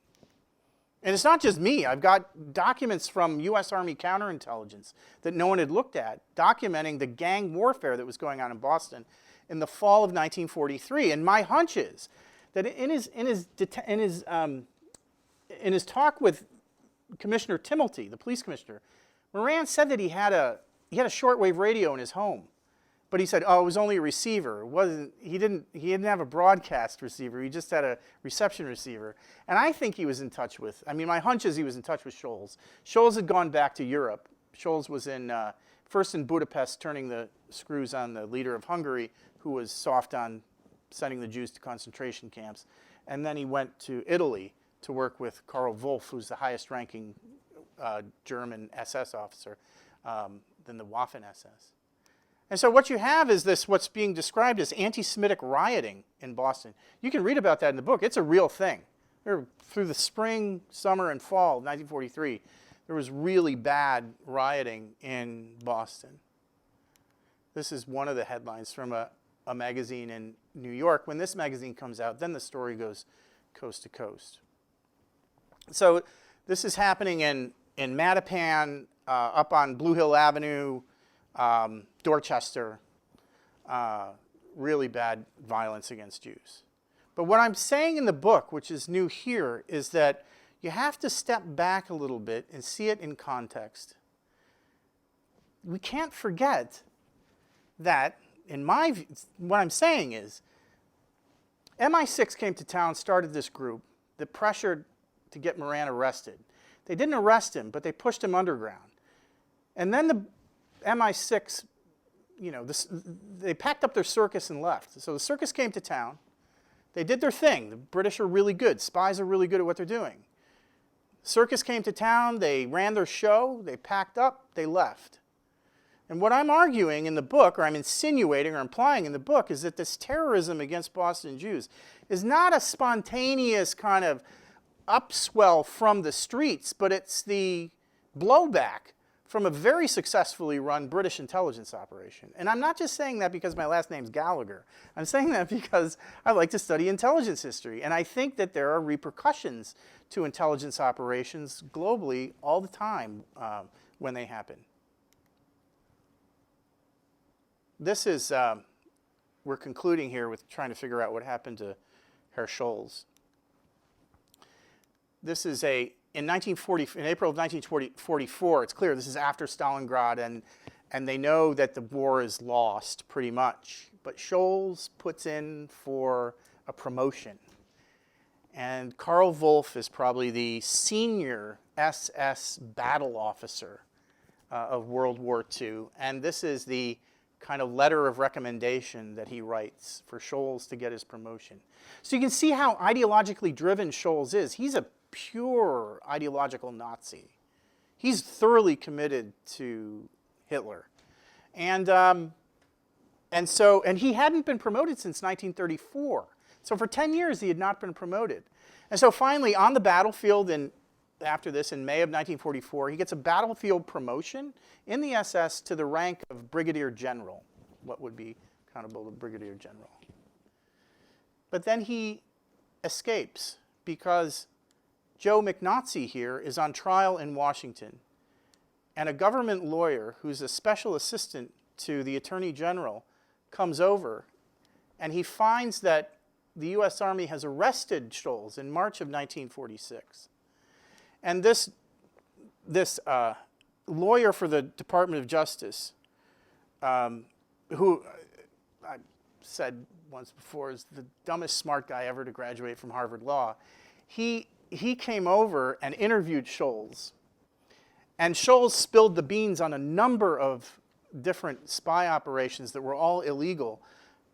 And it's not just me. I've got documents from U.S. Army Counterintelligence that no one had looked at, documenting the gang warfare that was going on in Boston in the fall of 1943. And my hunch is that in his talk with Commissioner Timilty, the police commissioner, Moran said that he had a shortwave radio in his home. But he said, oh, it was only a receiver. It wasn't, he didn't have a broadcast receiver. He just had a reception receiver. And I think he was in touch with, my hunch is he was in touch with Scholz. Scholz had gone back to Europe. Scholz was first in Budapest, turning the screws on the leader of Hungary, who was soft on sending the Jews to concentration camps. And then he went to Italy to work with Karl Wolff, who's the highest ranking German SS officer, than the Waffen-SS. And so what you have is what's being described as anti-Semitic rioting in Boston. You can read about that in the book. It's a real thing. Through the spring, summer, and fall of 1943, there was really bad rioting in Boston. This is one of the headlines from a magazine in New York. When this magazine comes out, then the story goes coast to coast. So this is happening in Mattapan, up on Blue Hill Avenue, Dorchester, really bad violence against Jews. But what I'm saying in the book, which is new here, is that you have to step back a little bit and see it in context. We can't forget that, in my view, what I'm saying is, MI6 came to town, started this group that pressured to get Moran arrested. They didn't arrest him, but they pushed him underground. And then the MI6, they packed up their circus and left. So the circus came to town. They did their thing. The British are really good. Spies are really good at what they're doing. Circus came to town. They ran their show. They packed up. They left. And what I'm arguing in the book, or I'm insinuating or implying in the book, is that this terrorism against Boston Jews is not a spontaneous kind of upswell from the streets, but it's the blowback from a very successfully run British intelligence operation. And I'm not just saying that because my last name's Gallagher. I'm saying that because I like to study intelligence history. And I think that there are repercussions to intelligence operations globally all the time when they happen. This is, we're concluding here with trying to figure out what happened to Herr Scholz. This is in April of 1944, it's clear this is after Stalingrad, and they know that the war is lost pretty much. But Scholz puts in for a promotion. And Karl Wolff is probably the senior SS battle officer of World War II. And this is the kind of letter of recommendation that he writes for Scholz to get his promotion. So you can see how ideologically driven Scholz is. He's a pure ideological Nazi. He's thoroughly committed to Hitler. And he hadn't been promoted since 1934. So for 10 years he had not been promoted. And so finally on the battlefield after this in May of 1944, he gets a battlefield promotion in the SS to the rank of Brigadier General, what would be accountable to Brigadier General. But then he escapes because Joe McNaughty here is on trial in Washington, and a government lawyer who's a special assistant to the Attorney General comes over, and he finds that the U.S. Army has arrested Scholz in March of 1946. And this lawyer for the Department of Justice, who I said once before is the dumbest smart guy ever to graduate from Harvard Law, he came over and interviewed Scholz. And Scholz spilled the beans on a number of different spy operations that were all illegal.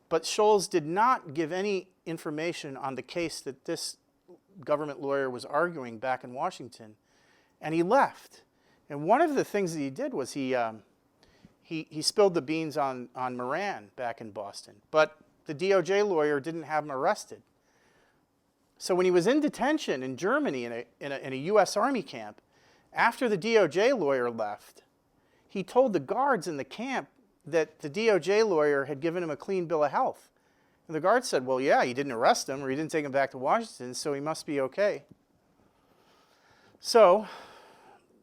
But Scholz did not give any information on the case that this government lawyer was arguing back in Washington. And he left. And one of the things that he did was he spilled the beans on Moran back in Boston. But the DOJ lawyer didn't have him arrested. So when he was in detention in Germany in a U.S. Army camp, after the DOJ lawyer left, he told the guards in the camp that the DOJ lawyer had given him a clean bill of health. And the guards said, well, yeah, he didn't arrest him or he didn't take him back to Washington, so he must be okay. So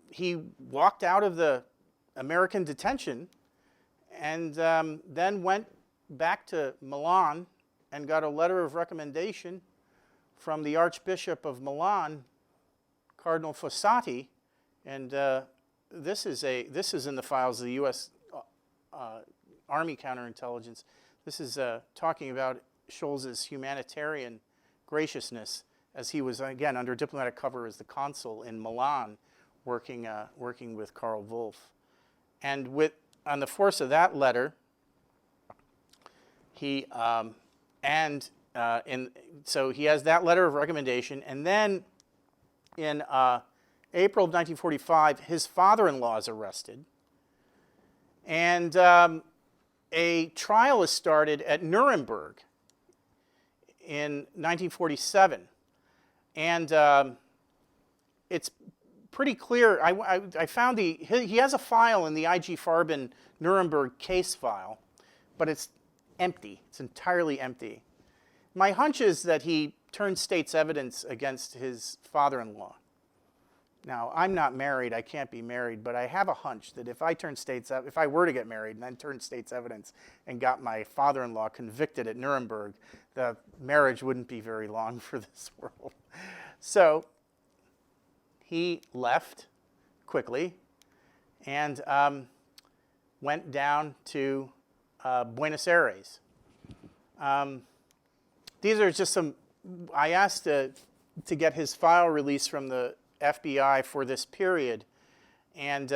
he walked out of the American detention and then went back to Milan and got a letter of recommendation from the Archbishop of Milan, Cardinal Fossati, and this is in the files of the U.S. Army Counterintelligence. This is talking about Scholz's humanitarian graciousness as he was, again, under diplomatic cover as the consul in Milan, working with Karl Wolff. And on the force of that letter, so he has that letter of recommendation, and then in April of 1945, his father-in-law is arrested, and a trial is started at Nuremberg in 1947, and it's pretty clear. I found he has a file in the I.G. Farben Nuremberg case file, but it's empty. It's entirely empty. My hunch is that he turned state's evidence against his father-in-law. Now, I'm not married, I can't be married, but I have a hunch that if I were to get married and then turn state's evidence and got my father-in-law convicted at Nuremberg, the marriage wouldn't be very long for this world. So he left quickly and went down to Buenos Aires. These are just some, I asked to get his file released from the FBI for this period, and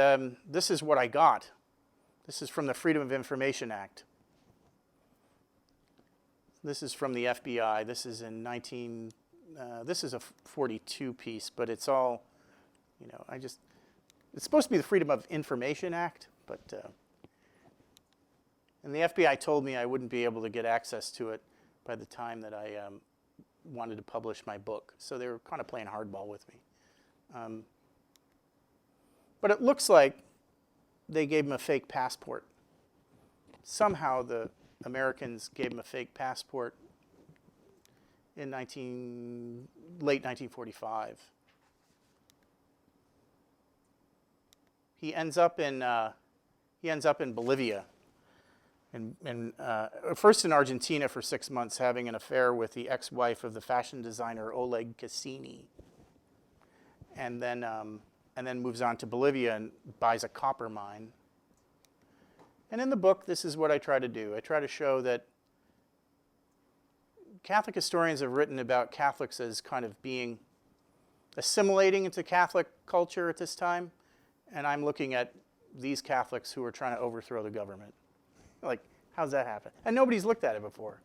this is what I got. This is from the Freedom of Information Act. This is from the FBI. This is in this is a 42 piece, but it's all, it's supposed to be the Freedom of Information Act, but, and the FBI told me I wouldn't be able to get access to it by the time that I wanted to publish my book. So they were kind of playing hardball with me. But it looks like they gave him a fake passport. Somehow the Americans gave him a fake passport in late 1945. He ends up in Bolivia. And first in Argentina for 6 months, having an affair with the ex-wife of the fashion designer Oleg Cassini, and then moves on to Bolivia and buys a copper mine. And in the book, this is what I try to do. I try to show that Catholic historians have written about Catholics as kind of being assimilating into Catholic culture at this time, and I'm looking at these Catholics who are trying to overthrow the government. Like, how's that happen? And nobody's looked at it before.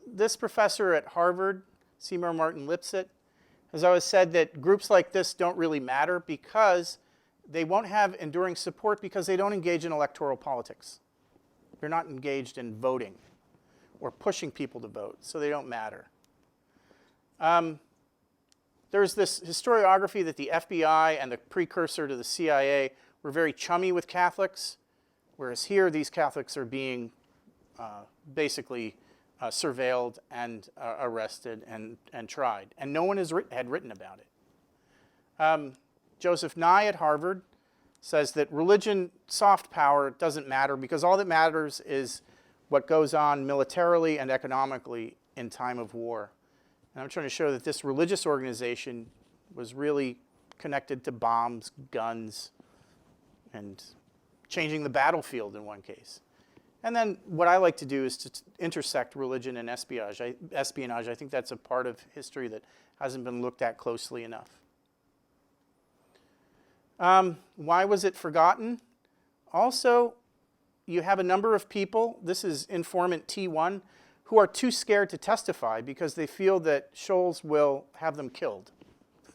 This professor at Harvard, Seymour Martin Lipset, has always said that groups like this don't really matter because they won't have enduring support because they don't engage in electoral politics. They're not engaged in voting or pushing people to vote, so they don't matter. There's this historiography that the FBI and the precursor to the CIA were very chummy with Catholics, whereas here these Catholics are being basically surveilled and arrested and tried. And no one had written about it. Joseph Nye at Harvard says that religion, soft power, doesn't matter because all that matters is what goes on militarily and economically in time of war. And I'm trying to show that this religious organization was really connected to bombs, guns, and changing the battlefield in one case. And then what I like to do is to intersect religion and espionage. I think that's a part of history that hasn't been looked at closely enough. Why was it forgotten? Also, you have a number of people, this is informant T1, who are too scared to testify because they feel that Scholz will have them killed.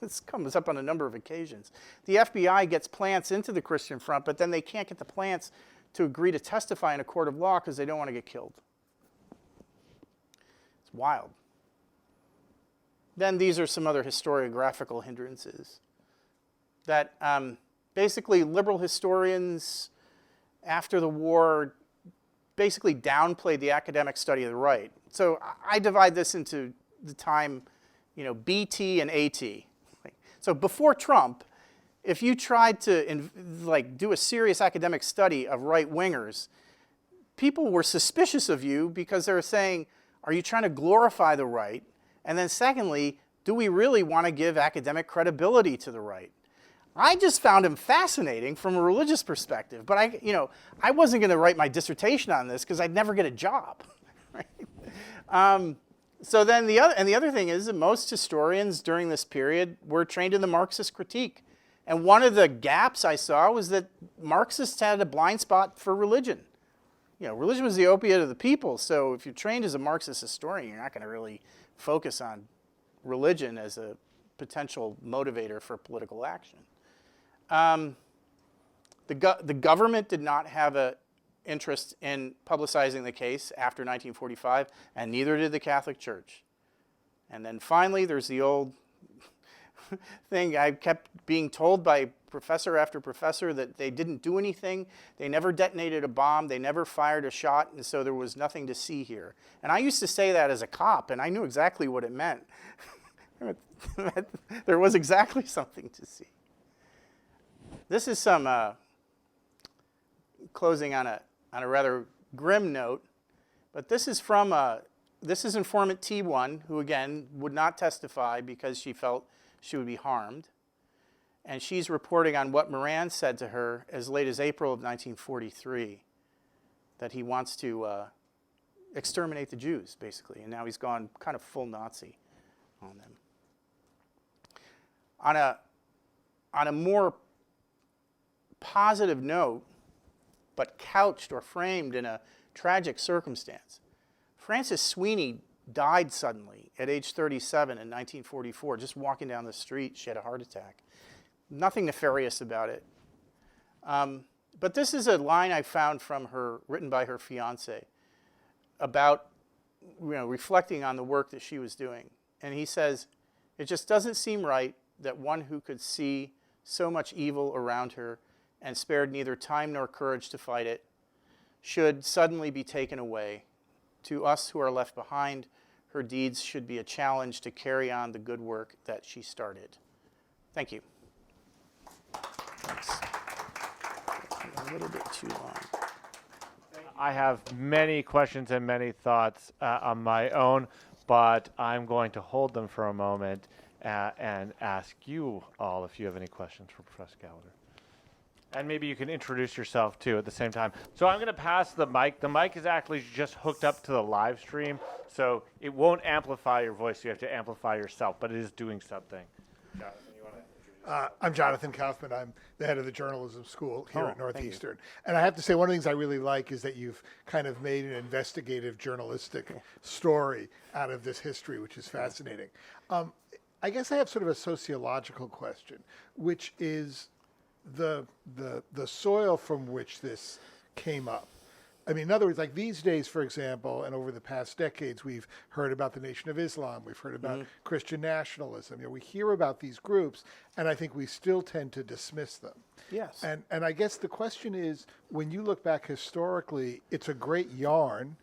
This comes up on a number of occasions. The FBI gets plants into the Christian Front, but then they can't get the plants to agree to testify in a court of law because they don't want to get killed. It's wild. Then these are some other historiographical hindrances that basically liberal historians after the war basically downplayed the academic study of the right. So I divide this into the time, BT and AT. So before Trump, if you tried to do a serious academic study of right-wingers, people were suspicious of you because they were saying, are you trying to glorify the right? And then secondly, do we really want to give academic credibility to the right? I just found him fascinating from a religious perspective, but I wasn't going to write my dissertation on this because I'd never get a job. Right? So then the other thing is that most historians during this period were trained in the Marxist critique. And one of the gaps I saw was that Marxists had a blind spot for religion. Religion was the opiate of the people, so if you're trained as a Marxist historian, you're not going to really focus on religion as a potential motivator for political action. The government did not have an interest in publicizing the case after 1945, and neither did the Catholic Church. And then finally, there's the old thing I kept being told by professor after professor that they didn't do anything. They never detonated a bomb. They never fired a shot, and so there was nothing to see here. And I used to say that as a cop, and I knew exactly what it meant. There was exactly something to see. This is some closing on a rather grim note, but this is from this is informant T1, who again would not testify because she felt she would be harmed. And she's reporting on what Moran said to her as late as April of 1943, that he wants to exterminate the Jews, basically. And now he's gone kind of full Nazi on them. On a more positive note, but couched or framed in a tragic circumstance, Frances Sweeney died suddenly at age 37 in 1944, just walking down the street. She had a heart attack. Nothing nefarious about it. But this is a line I found from her, written by her fiance, about reflecting on the work that she was doing. And he says, "It just doesn't seem right that one who could see so much evil around her and spared neither time nor courage to fight it should suddenly be taken away. To us who are left behind, her deeds should be a challenge to carry on the good work that she started." Thank you. Thanks. A little bit too long. I have many questions and many thoughts on my own, but I'm going to hold them for a moment and ask you all if you have any questions for Professor Gallagher. And maybe you can introduce yourself too at the same time. So I'm going to pass the mic. The mic is actually just hooked up to the live stream, so it won't amplify your voice. You have to amplify yourself, but it is doing something. Jonathan, you want to introduce? I'm Jonathan Kaufman. I'm the head of the journalism school here at Northeastern. And I have to say, one of the things I really like is that you've kind of made an investigative journalistic story out of this history, which is fascinating. I guess I have sort of a sociological question, which is the soil from which this came up. I mean, in other words, like these days, for example, and over the past decades, we've heard about the Nation of Islam, we've heard about Christian nationalism. We hear about these groups, and I think we still tend to dismiss them. Yes. And I guess the question is, when you look back historically, it's a great yarn,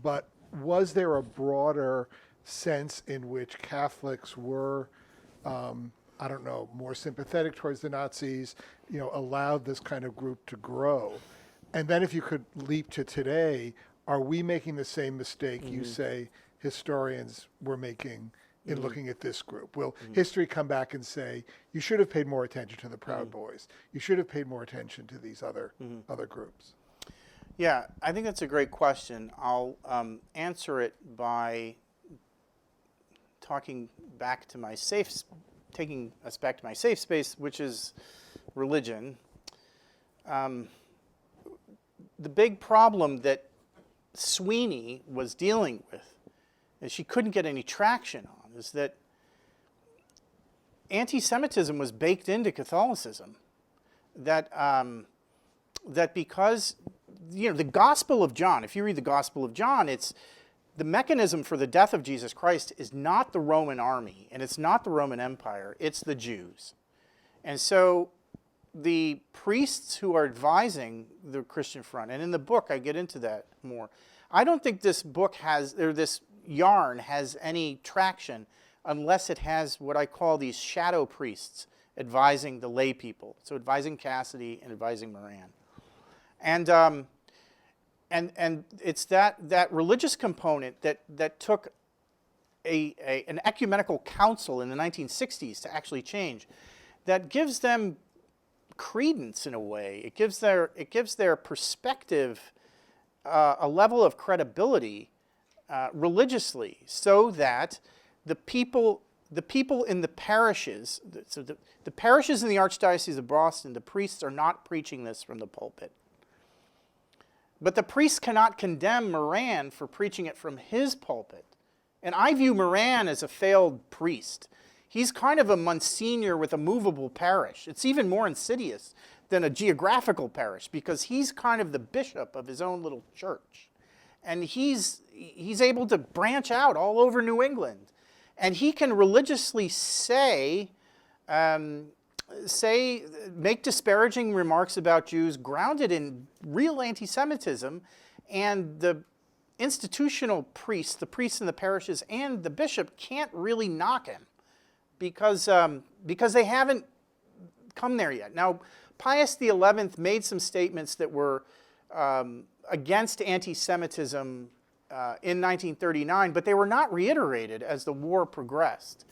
but was there a broader sense in which Catholics were I don't know, more sympathetic towards the Nazis, allowed this kind of group to grow? And then if you could leap to today, are we making the same mistake you say historians were making in looking at this group? Will history come back and say, you should have paid more attention to the Proud Boys, you should have paid more attention to these other groups? Yeah, I think that's a great question. I'll answer it by taking us back to my safe space, which is religion. The big problem that Sweeney was dealing with, and she couldn't get any traction on, is that anti-Semitism was baked into Catholicism. That because the Gospel of John, if you read the Gospel of John, it's the mechanism for the death of Jesus Christ is not the Roman army, and it's not the Roman Empire, it's the Jews. And so the priests who are advising the Christian front, and in the book I get into that more, I don't think this book this yarn has any traction unless it has what I call these shadow priests advising the lay people. So advising Cassidy and advising Moran. And it's that religious component that took an ecumenical council in the 1960s to actually change, that gives them credence in a way. It gives their perspective a level of credibility religiously, so that the people in the parishes, so the parishes in the Archdiocese of Boston, the priests are not preaching this from the pulpit. But the priests cannot condemn Moran for preaching it from his pulpit. And I view Moran as a failed priest. He's kind of a Monsignor with a movable parish. It's even more insidious than a geographical parish, because he's kind of the bishop of his own little church. And he's able to branch out all over New England. And he can religiously make disparaging remarks about Jews grounded in real anti-Semitism, and the institutional priests, the priests in the parishes, and the bishop can't really knock him because they haven't come there yet. Now, Pius XI made some statements that were against anti-Semitism in 1939, but they were not reiterated as the war progressed.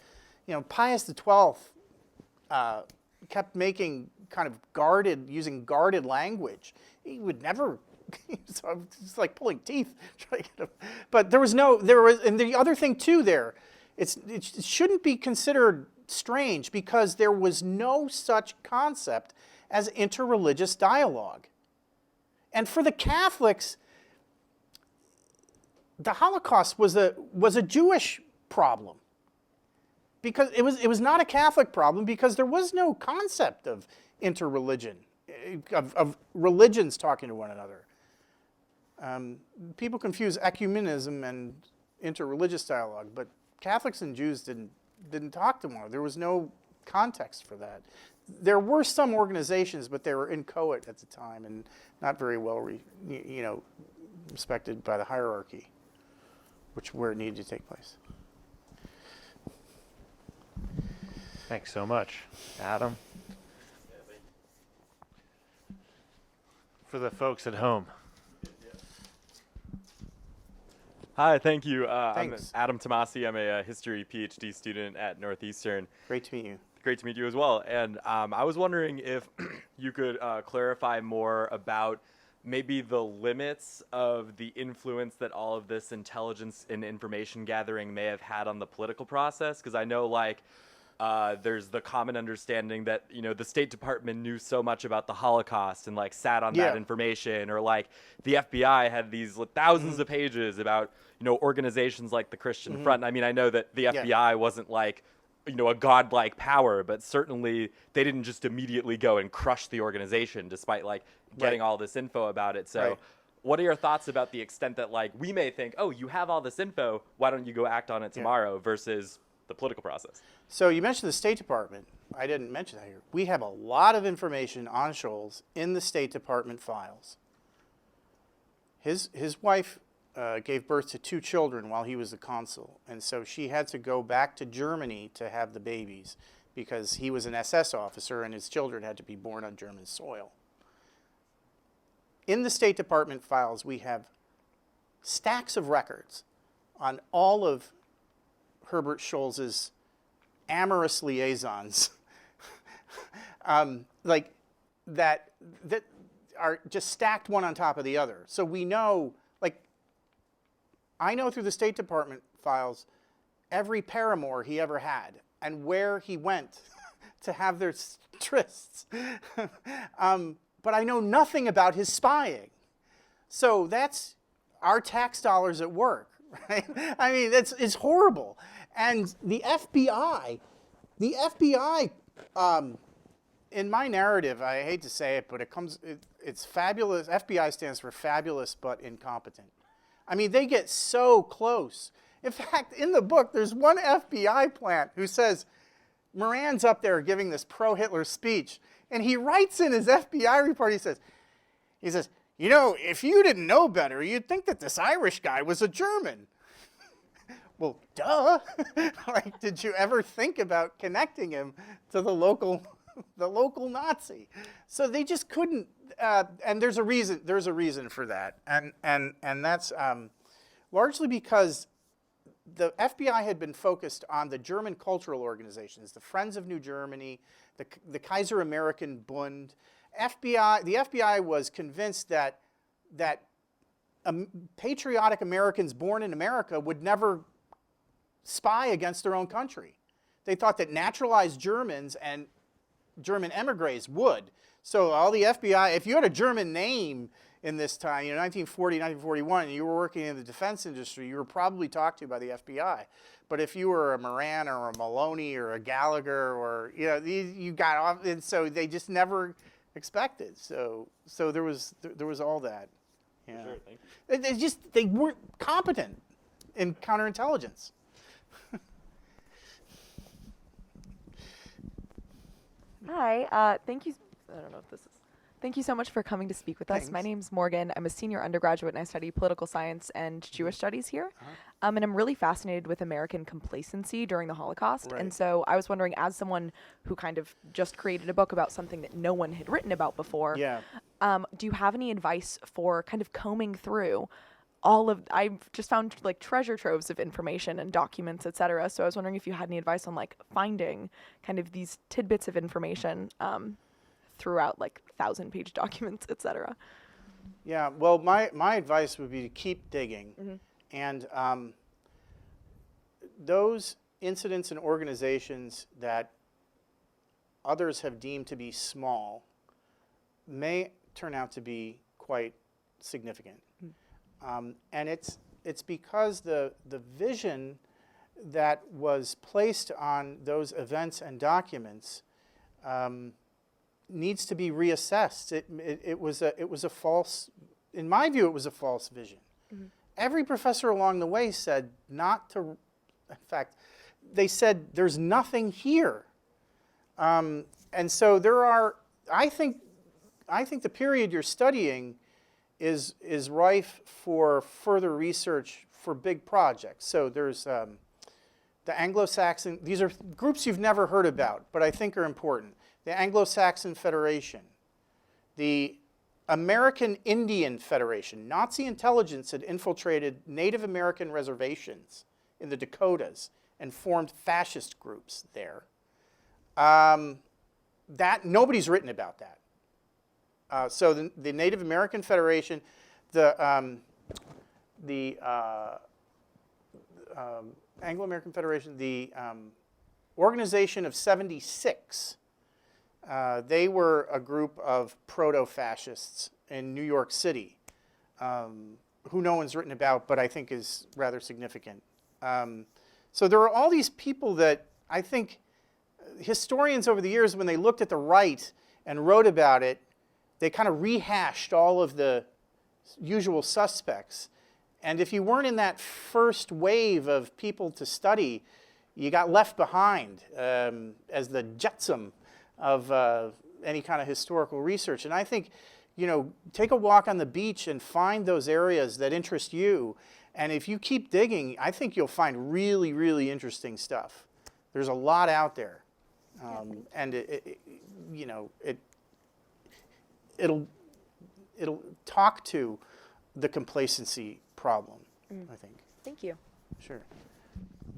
You know, Pius XII kept making kind of using guarded language. He would never, it's like pulling teeth. But and the other thing too it shouldn't be considered strange, because there was no such concept as interreligious dialogue. And for the Catholics, the Holocaust was a Jewish problem, because it was not a Catholic problem, because there was no concept of interreligion, of religions talking to one another. People confuse ecumenism and interreligious dialogue, but Catholics and Jews didn't talk to one another. There was no context for that. There were some organizations, but they were inchoate at the time and not very well respected by the hierarchy, where it needed to take place. Thanks so much, Adam. For the folks at home. Hi, thank you. Thanks. I'm Adam Tomasi. I'm a history PhD student at Northeastern. Great to meet you. Great to meet you as well. And I was wondering if you could clarify more about maybe the limits of the influence that all of this intelligence and information gathering may have had on the political process. Because I know, there's the common understanding that, the State Department knew so much about the Holocaust and sat on that information, or the FBI had these thousands of pages about, organizations like the Christian Front. I mean, I know that the FBI wasn't a godlike power, but certainly they didn't just immediately go and crush the organization despite getting all this info about it. So what are your thoughts about the extent that we may think, oh, you have all this info, why don't you go act on it tomorrow, versus the political process? So you mentioned the State Department. I didn't mention that here. We have a lot of information on Scholes in the State Department files. His wife gave birth to 2 children while he was the consul, and so she had to go back to Germany to have the babies, because he was an SS officer and his children had to be born on German soil. In the State Department files, we have stacks of records on all of Herbert Scholz's amorous liaisons, that are just stacked one on top of the other. So we know, I know through the State Department files every paramour he ever had and where he went to have their trysts. But I know nothing about his spying. So that's our tax dollars at work, right? I mean, it's horrible. And the FBI, in my narrative, I hate to say it, but it's fabulous. FBI stands for fabulous but incompetent. I mean, they get so close. In fact, in the book, there's one FBI plant who says, Moran's up there giving this pro-Hitler speech, and he writes in his FBI report, he says, if you didn't know better, you'd think that this Irish guy was a German. Well, duh. Like, did you ever think about connecting him to the local Nazi? So they just couldn't. And there's a reason. There's a reason for that, and that's largely because the FBI had been focused on the German cultural organizations, the Friends of New Germany, the Kaiser American Bund. The FBI was convinced that patriotic Americans born in America would never spy against their own country. They thought that naturalized Germans and German emigres would. So all the FBI, if you had a German name in this time, 1940, 1941, and you were working in the defense industry, you were probably talked to by the FBI. But if you were a Moran or a Maloney or a Gallagher, or you got off, and so they just never expected. So there was all that. Yeah. Sure, thank you. They weren't competent in counterintelligence. Hi, thank you. I don't know if this is. Thank you so much for coming to speak with us. Thanks. My name's Morgan. I'm a senior undergraduate and I study political science and Jewish studies here. And I'm really fascinated with American complacency during the Holocaust. Right. And so I was wondering, as someone who kind of just created a book about something that no one had written about before, Yeah. do you have any advice for kind of combing through all of, I've just found like treasure troves of information and documents, et cetera. So I was wondering if you had any advice on like finding kind of these tidbits of information throughout like 1,000-page documents, et cetera. Yeah, well, my advice would be to keep digging. And those incidents and organizations that others have deemed to be small may turn out to be quite significant. And it's because the vision that was placed on those events and documents needs to be reassessed. It was a false, in my view, it was a false vision. Every professor along the way said not to, in fact, they said there's nothing here. And so there are, I think the period you're studying is rife for further research for big projects. So there's the Anglo-Saxon, these are groups you've never heard about, but I think are important. The Anglo-Saxon Federation, the American Indian Federation. Nazi intelligence had infiltrated Native American reservations in the Dakotas and formed fascist groups there. That nobody's written about that. So the Native American Federation, the Anglo-American Federation, the Organization of 76. They were a group of proto-fascists in New York City, who no one's written about, but I think is rather significant. So there are all these people that I think historians over the years, when they looked at the right and wrote about it, they kind of rehashed all of the usual suspects. And if you weren't in that first wave of people to study, you got left behind as the jetsam of any kind of historical research. And I think, take a walk on the beach and find those areas that interest you. And if you keep digging, I think you'll find really, really interesting stuff. There's a lot out there. And it'll talk to the complacency problem, I think. Thank you. Sure.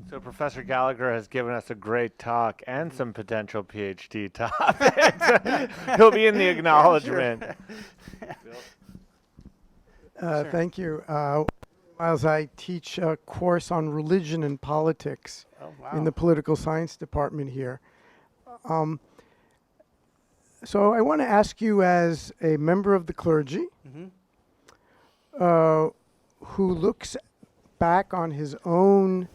So Professor Gallagher has given us a great talk and some potential PhD topics. He'll be in the acknowledgement. Thank you. Miles, I teach a course on religion and politics in the political science department here. So I want to ask you, as a member of the clergy, who looks back on his own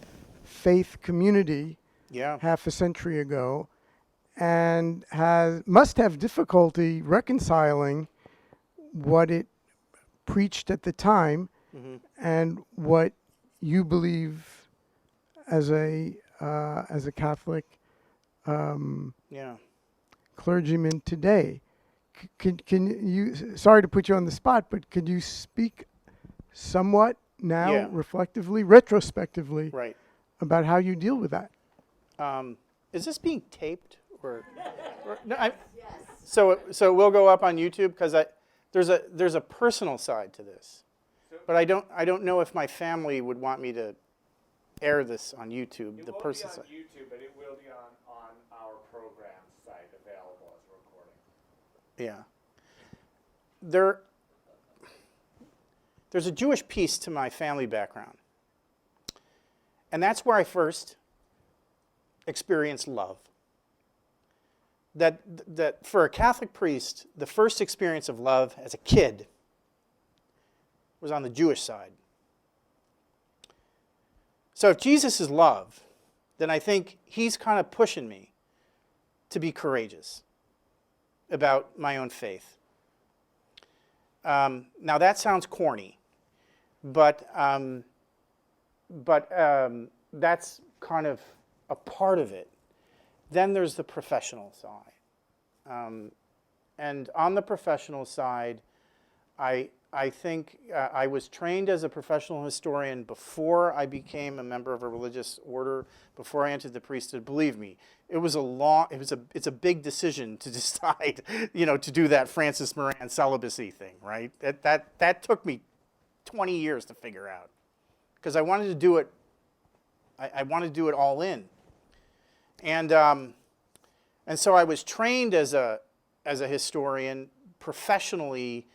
faith community half a century ago and must have difficulty reconciling what it preached at the time and what you believe as a Catholic clergyman today. Can you, sorry to put you on the spot, but could you speak somewhat now, reflectively, retrospectively, about how you deal with that. Is this being taped or no? So we'll go up on YouTube because there's a personal side to this, but I don't know if my family would want me to air this on YouTube. It won't be on YouTube, but it will be on our program site available as a recording. Yeah. There's a Jewish piece to my family background, and that's where I first experienced love. That for a Catholic priest, the first experience of love as a kid was on the Jewish side. So if Jesus is love, then I think he's kind of pushing me to be courageous about my own faith. Now that sounds corny, but that's kind of a part of it. Then there's the professional side. And on the professional side, I think I was trained as a professional historian before I became a member of a religious order, before I entered the priesthood. Believe me, it's a big decision to decide, to do that Francis Moran celibacy thing, right? That took me 20 years to figure out, because I wanted to do it. I wanted to do it all in. And so I was trained as a historian professionally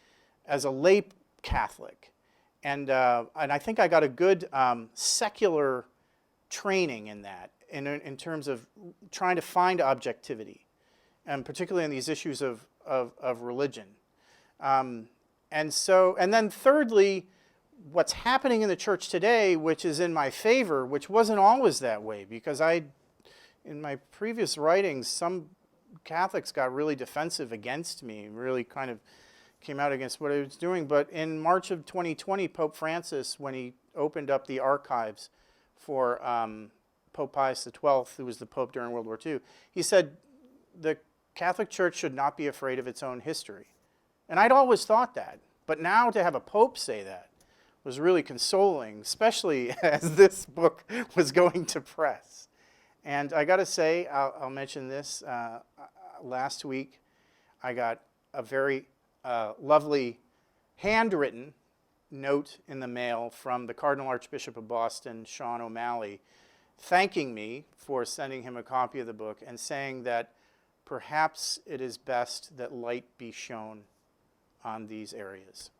as a lay Catholic, and I think I got a good secular training in that, in terms of trying to find objectivity, and particularly in these issues of religion. And then thirdly, what's happening in the church today, which is in my favor, which wasn't always that way, because in my previous writings, some Catholics got really defensive against me, really kind of came out against what I was doing. But in March of 2020, Pope Francis, when he opened up the archives for Pope Pius XII, who was the Pope during World War II, he said the Catholic Church should not be afraid of its own history. And I'd always thought that. But now to have a Pope say that was really consoling, especially as this book was going to press. And I got to say, I'll mention this. Last week, I got a very lovely handwritten note in the mail from the Cardinal Archbishop of Boston, Sean O'Malley, thanking me for sending him a copy of the book and saying that perhaps it is best that light be shown on these areas.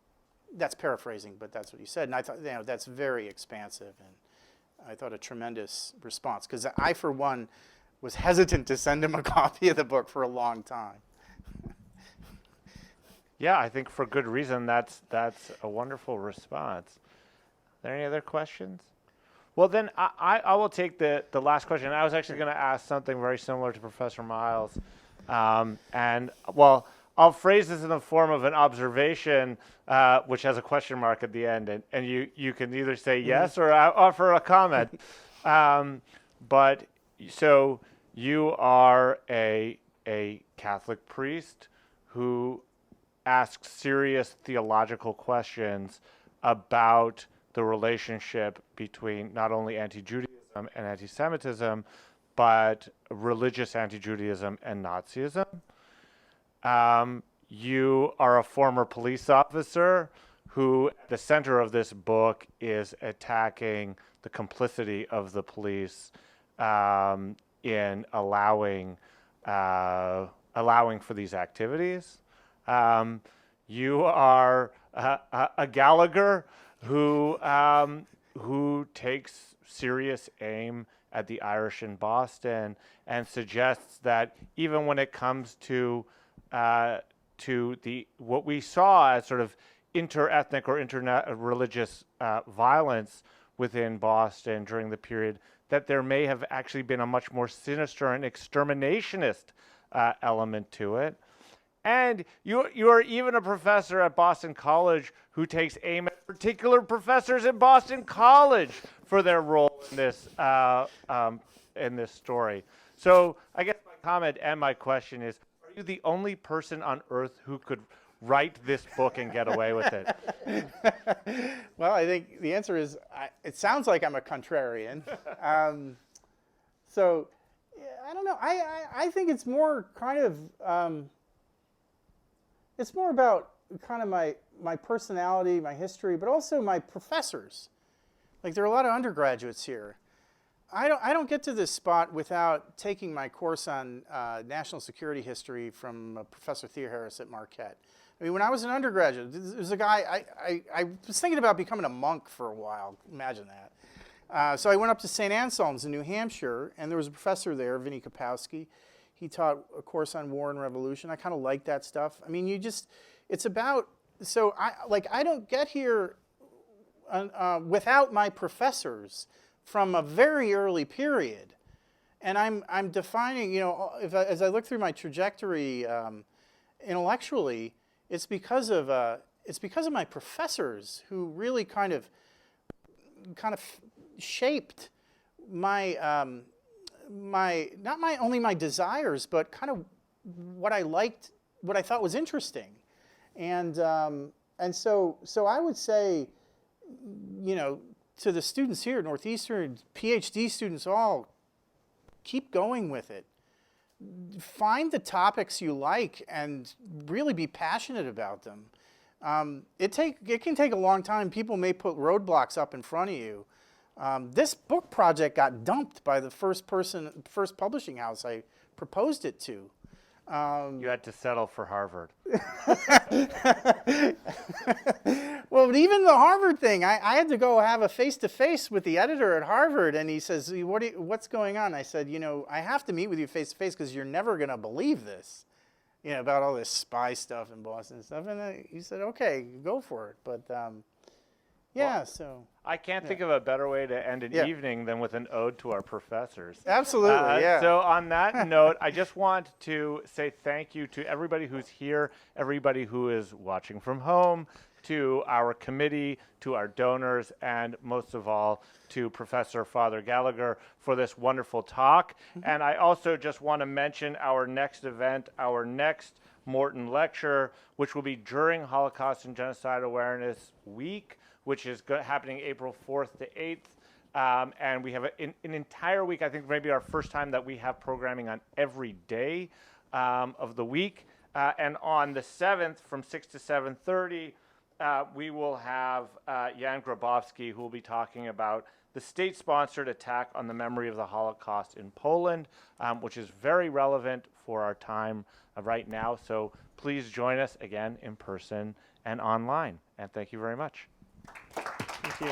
That's paraphrasing, but that's what he said. And I thought, that's very expansive, and I thought a tremendous response, because I, for one, was hesitant to send him a copy of the book for a long time. Yeah, I think for good reason. That's a wonderful response. Are there any other questions? Well, then I will take the last question. I was actually going to ask something very similar to Professor Miles. I'll phrase this in the form of an observation, which has a question mark at the end, and you can either say yes or offer a comment. But so you are a Catholic priest who asks serious theological questions about the relationship between not only anti-Judaism and anti-Semitism, but religious anti-Judaism and Nazism. You are a former police officer who, at the center of this book, is attacking the complicity of the police in allowing for these activities. You are a Gallagher who takes serious aim at the Irish in Boston and suggests that even when it comes to what we saw as sort of inter-ethnic or inter-religious violence within Boston during the period, that there may have actually been a much more sinister and exterminationist element to it. And you are even a professor at Boston College who takes aim at particular professors at Boston College for their role in this story. So I guess my comment and my question is, are you the only person on earth who could write this book and get away with it? Well, I think the answer is, it sounds like I'm a contrarian. So, yeah, I don't know. I think it's more kind of, it's more about kind of my personality, my history, but also my professors. Like, there are a lot of undergraduates here. I don't get to this spot without taking my course on national security history from Professor Thea Harris at Marquette. I mean, when I was an undergraduate, there was a guy, I was thinking about becoming a monk for a while. Imagine that. So I went up to St. Anselm's in New Hampshire, and there was a professor there, Vinny Kapowski. He taught a course on war and revolution. I kind of like that stuff. I mean, it's about, so I don't get here without my professors from a very early period. And I'm defining, as I look through my trajectory intellectually, it's because of my professors who really kind of shaped my not only my desires, but kind of what I liked, what I thought was interesting. And so I would say, to the students here, Northeastern, PhD students all, keep going with it. Find the topics you like and really be passionate about them. It can take a long time. People may put roadblocks up in front of you. This book project got dumped by the first publishing house I proposed it to. You had to settle for Harvard. Well, but even the Harvard thing, I had to go have a face-to-face with the editor at Harvard, and he says, what's going on? I said, I have to meet with you face-to-face because you're never going to believe this, about all this spy stuff in Boston and stuff. And he said, okay, go for it. But, so. I can't think of a better way to end an evening than with an ode to our professors. Absolutely, yeah. So on that note, I just want to say thank you to everybody who's here, everybody who is watching from home, to our committee, to our donors, and most of all, to Professor Father Gallagher for this wonderful talk. And I also just want to mention our next event, our next Morton lecture, which will be during Holocaust and Genocide Awareness Week, which is happening April 4th to 8th. And we have an entire week, I think maybe our first time that we have programming on every day of the week. And on the 7th from 6 to 7:30, we will have Jan Grabowski, who will be talking about the state-sponsored attack on the memory of the Holocaust in Poland, which is very relevant for our time right now. So please join us again in person and online. And thank you very much. Thank you.